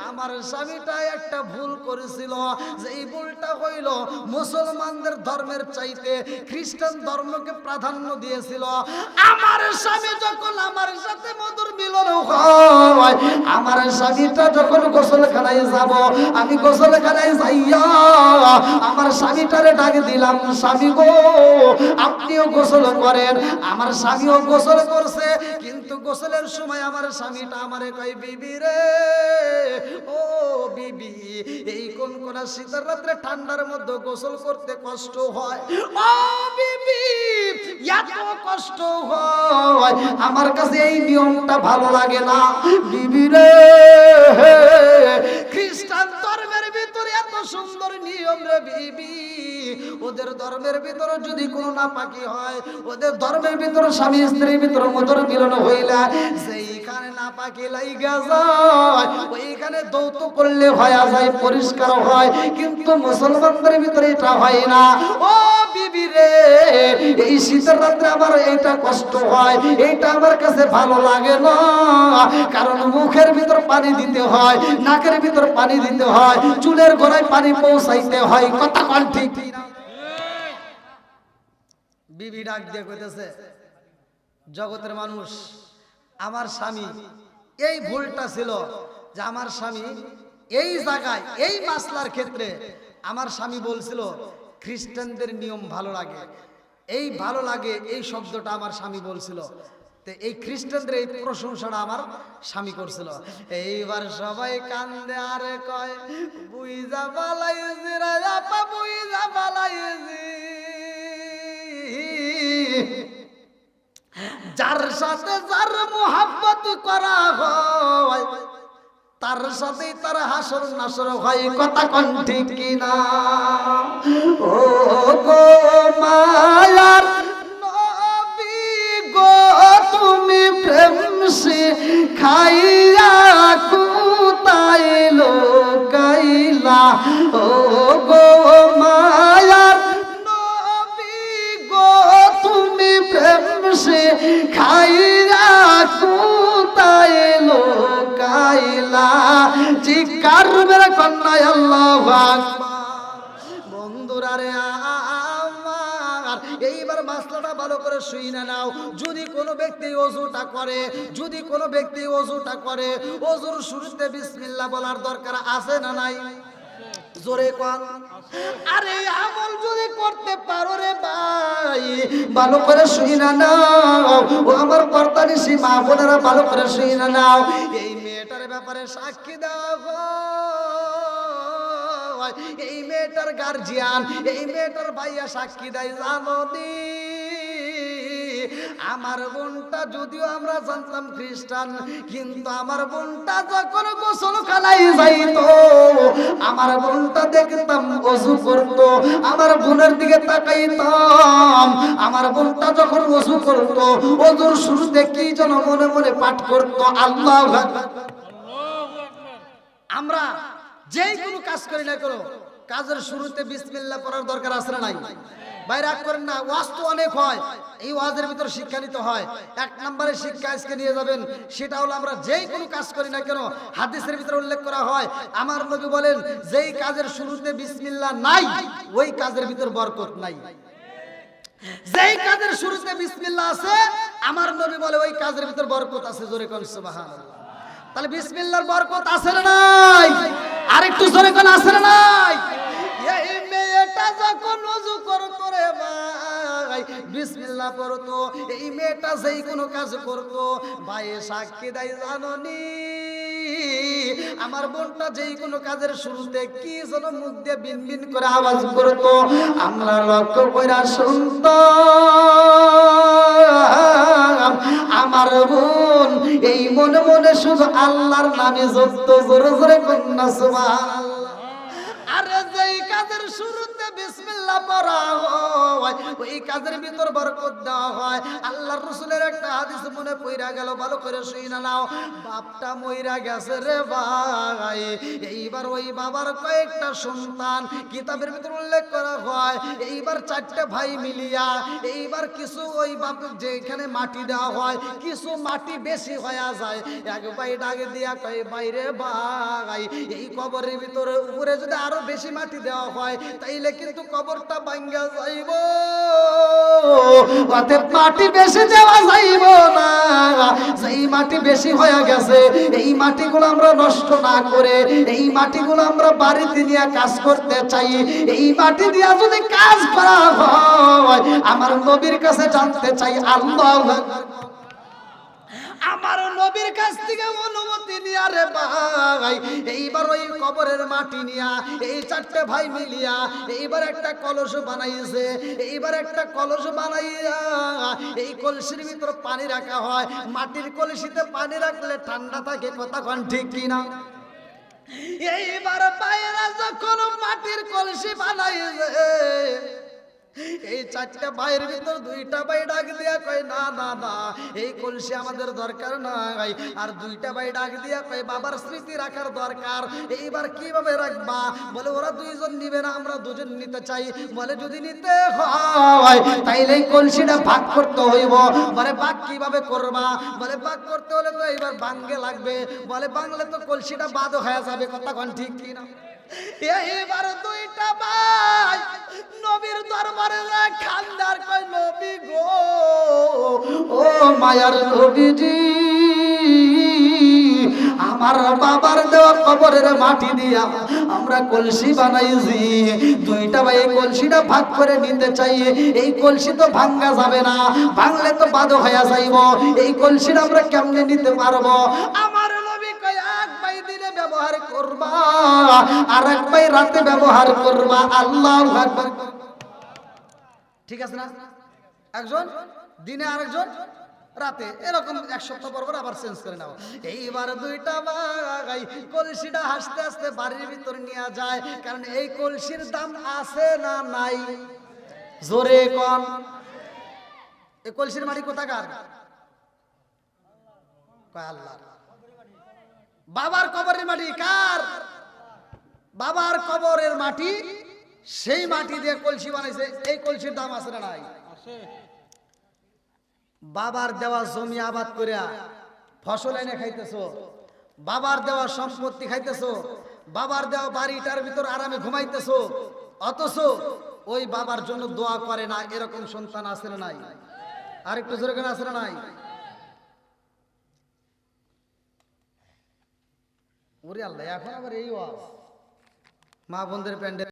আমার স্বামীটা একটা ভুল করেছিল, যে এই ভুলটা হইল মুসলমানদের ধর্মের চাইতে খ্রিস্টান ধর্মকে প্রাধান্য দিয়েছিল। আমার স্বামী যখন আমার সাথে মধুর মিলন হয়, আমার স্বামীটা যখন গোসলখানায় যাব, আমি গোসলখানায় যাইয়া আমার স্বামীটারে ডাকে দিলাম, স্বামী গো আপনিও গোসল করেন। আমার স্বামীও গোসল করছে, কিন্তু গোসলের সময় আমার স্বামীটা আমারে কয়, বিবি রে, ও বিবি, এই কোন কোন শীতের রাত্রে ঠান্ডার মধ্যে গোসল করতে কষ্ট হয়, ও বিবি এত কষ্ট হয়, আমার কাছে এই নিয়মটা ভালো লাগে না। বিবি রে, খ্রিস্টান ধর্মের ভিতরে এত সুন্দর নিয়ম রে বিবি, ওদের ধর্মের ভিতরে যদি কোনো নাপাকি হয়, ওদের ধর্মের ভিতরে স্বামী স্ত্রীর ভিতরে মধুর মিলন হইলা সেইখানে নাপাকি লাইগা যায়, ওইখানে যৌতুক করলে হয়ে যায়, পরিষ্কার হয়, কিন্তু মুসলমানদের ভিতরে এটা হয় না। ও বিবি রে, এই শীতের রাত্রে আমার এইটা কষ্ট হয়, এইটা আমার কাছে ভালো লাগে না, কারণ মুখের ভিতর পানি দিতে হয়, নাকের ভিতর পানি দিতে হয়, চুলের গোড়ায় পানি পৌঁছাইতে হয়, কথা কোন ঠিক না? বিবি ডাক দিয়ে কইতেছে, জগতের মানুষ, আমার স্বামী এই ভুলটা ছিল যে আমার স্বামী এই জায়গায় এই মাসলার ক্ষেত্রে আমার স্বামী বলছিল খ্রিস্টানদের নিয়ম ভালো লাগে, এই ভালো লাগে এই শব্দটা আমার স্বামী বলছিল, তো এই খ্রিস্টানদের এই প্রশংসাটা আমার স্বামী করছিল। এইবার সবাই কান্দে আর কয়, বুইজা বালাইজি রে আপা, বুইজা বালাইজি, যার সাথে যার মোহাব্বত করা হয় তার সাথে তার হাসর নাসর হয়, কথা কোন ঠিক কিনা? ও গো মায়ার নবী গো, তুমি প্রেম শিখাইয়া কোথায় লোকাইলা, ও গো মায়ার নবী গো, তুমি প্রেম শিখাইয়া কোথায় লোকাইলা, চিৎকার মেরে কন্যা আল্লাহু আকবার। বন্ধুরা রে আমার, এইবার মাসলাটা ভালো করে শুইনা নাও। যদি কোনো ব্যক্তি ওযুটা করে, যদি কোনো ব্যক্তি ওযুটা করে, ওযুর শুরুতে বিসমিল্লাহ বলার দরকার আছে না নাই? জোরে কোন। আরে আমল যদি করতে পারো রে ভাই, ভালো করে শুইনা নাও। ও আমার পর্দানিশী মা বোনেরা, ভালো করে শুইনা নাও। এই মেয়েটার ব্যাপারে সাক্ষী দাও, এই মেয়েটার গার্জিয়ান, এই মেয়েটার ভাইয়া সাক্ষী দেয়, জানো নি আমার বোনটা, যদিও আমরা জানতাম খ্রিস্টান, কিন্তু আমার বোনটা যখন গোসলখানায় যাইতো, আমার বোনটা দেখতাম ওযু করত, আমার বোনের দিকে তাকাইতাম, আমার বোনটা যখন ওযু করত, ওযুর শুরুতে কি যেন মনে মনে পাঠ করত, আল্লাহু আকবার। আমরা যেই কোনো কাজ করি না কেন, কাজের শুরুতে বিসমিল্লাহ পড়ার দরকার আছে না নাই? ভাই রাগ করেন না, ওয়াজ তো অনেক হয়, এই ওয়াজের ভিতর শিক্ষা নিতে হয়। এক নম্বরে শিক্ষা আজকে নিয়ে যাবেন, সেটা হলো আমরা যেই কোনো কাজ করি না কেন, হাদিসের ভিতরে উল্লেখ করা হয়, আমার নবী বলেন যেই কাজের শুরুতে বিসমিল্লাহ নাই, ওই কাজের ভিতর বরকত নাই। যেই কাজের শুরুতে বিসমিল্লাহ আছে, আমার নবী বলে ওই কাজের ভিতর বরকত আছে। জোরে কোন সুবহানাল্লাহ। তাহলে বিসমিল্লাহর বরকত আছে না নাই? আরেকটু জোরে কোন আছে না নাই? এই মেয়েটা যখন ওযু করতো রে ভাই, বিসমিল্লাহ পড়তো, এই মেয়েটা যেই কোনো কাজ করতো, ভাই সাক্ষী দেয়, জাননি আমার বোনটা যেই কোনো কাজের শুরুতে কি যেন মুখ দিয়ে বিন বিন করে আওয়াজ করতো, আমরা লক্ষ্য কইরা শুনতাম, আমার বোন এই মনে মনে শুধু আল্লাহর নামে জপতো। জোরে জোরে কন্যা সুবহানাল্লাহ। আরে যেই কাজের শুরুতে বিসমিল্লাহ পড়া হয়, ওই কাজের ভিতর বরকত দেওয়া হয়। আল্লাহর রাসূলের একটা হাদিস মনে পড়া গেল, ভালো করে শুইনা নাও। বাপটা মইরা গেছে রে ভাই, এইবার ওই বাবার কয়েকটা সন্তান, কিতাবের ভিতর উল্লেখ করা হয়, এইবার 4টে ভাই মিলিয়া, এইবার কিছু ওই বাপ যেখানে মাটি দেওয়া হয়, কিছু মাটি বেশি হয়ে যায়। এক ভাই ডাকে দিয়া কয়, বাইরে ভাই, এই কবরের ভিতরে উপরে যদি আরো বেশি মাটি দেওয়া হয়, তাইলে কিন্তু কবরটা ভাঙ্গা যাইব, অতএব মাটি বেশি দেওয়া যাইব না। যেই মাটি বেশি হয়ে গেছে, এই মাটিগুলো আমরা নষ্ট না করে, এই মাটিগুলো আমরা বাড়িতে নিয়ে কাজ করতে চাই। এই মাটি দিয়া যদি কাজ করা হয়, আমার নবীর কাছে জানতে চাই, আল্লাহু আকবার। আমার নবীর কাছ থেকে অনুমতি নিয়া রে ভাই এইবার ওই কবরের মাটি নিয়া এই চারটে ভাই মিলিয়া এইবার একটা কলস বানাইছে। এইবার একটা কলস বানাইয়া এই কলসির ভিতর পানি রাখা হয়। মাটির কলসিতে পানি রাখলে ঠান্ডা থাকে, কথা কোন ঠিক কিনা? এইবার ভাইরা যখন মাটির কলসি বানাইছে, এই চারটা ভাইয়ের ভিতর দুইটা ভাই ডাক দিয়া কয় না না না, এই কলসি আমাদের দরকার নাই। আর দুইটা ভাই ডাক দিয়া কয় বাবার স্মৃতি রাখার দরকার। এইবার কিভাবে রাখবা? বলে ওরা দুইজন নিবে না, আমরা দুজন নিতে চাই। বলে যদি নিতে হয় তাইলে এই কলসিটা ভাগ করতে হইব। বলে ভাগ কিভাবে করবা? বলে ভাগ করতে হলে তো এইবার ভাঙ্গে লাগবে। বলে ভাঙলে তো কলসিটা বাদ হয়ে যাবে, কথা কোন ঠিক কিনা? এইবার দুইটা ভাই নবীর দরবারে খান্দার কয় নবী গো, ও মায়ার নবীজি, আমার বাবার দেওয়া কবরের মাটি দিয়া আমরা কলসি বানাইছি। দুইটা ভাই এই কলসিটা ভাগ করে নিতে চাই। এই কলসি তো ভাঙ্গা যাবে না, ভাঙলে তো বাদ হয়ে যাইব। এই কলসিটা আমরা কেমনে নিতে পারবো? আমার নবী কয় এক ভাই দিনে ব্যবহার করবা, আর এক ভাই রাতে ব্যবহার করবা। আল্লাহু আকবার। ঠিক আছে না? একজন দিনে আরেকজন রাতে, এরকম এক সপ্তাহ পর পর আবার চেঞ্জ করে নাও। এইবার দুইটা ভাই কলসিটা হাসতে হাসতে বাড়ির ভিতর নিয়ে যায়। কারণ এই কলসির দাম আছে না নাই? জোরে কোন। এই কলসির মাটি কোথাকার? কয় আল্লাহ। বাবার কবরের মাটি কার? বাবার কবরের মাটি। সেই মাটি দিয়ে কলসি বানাইছে। এই কলসির দাম আছে না নাই? বাবার দেওয়া জমি আবাদ করিয়া ফসল এনে খাইতেছো, বাবার দেওয়া সম্পত্তি খাইতেছো, বাবার দেওয়া বাড়িটার ভিতর আরামে ঘুমাইতেছো, অথচ ওই বাবার জন্য দোয়া করে না। এরকম সন্তান আছে না নাই? আর একটু জোরে কেন আছে না নাই? ওরে আল্লাহ, এখন আবার এই ওয়াজ মা বোনদের প্যান্ডেল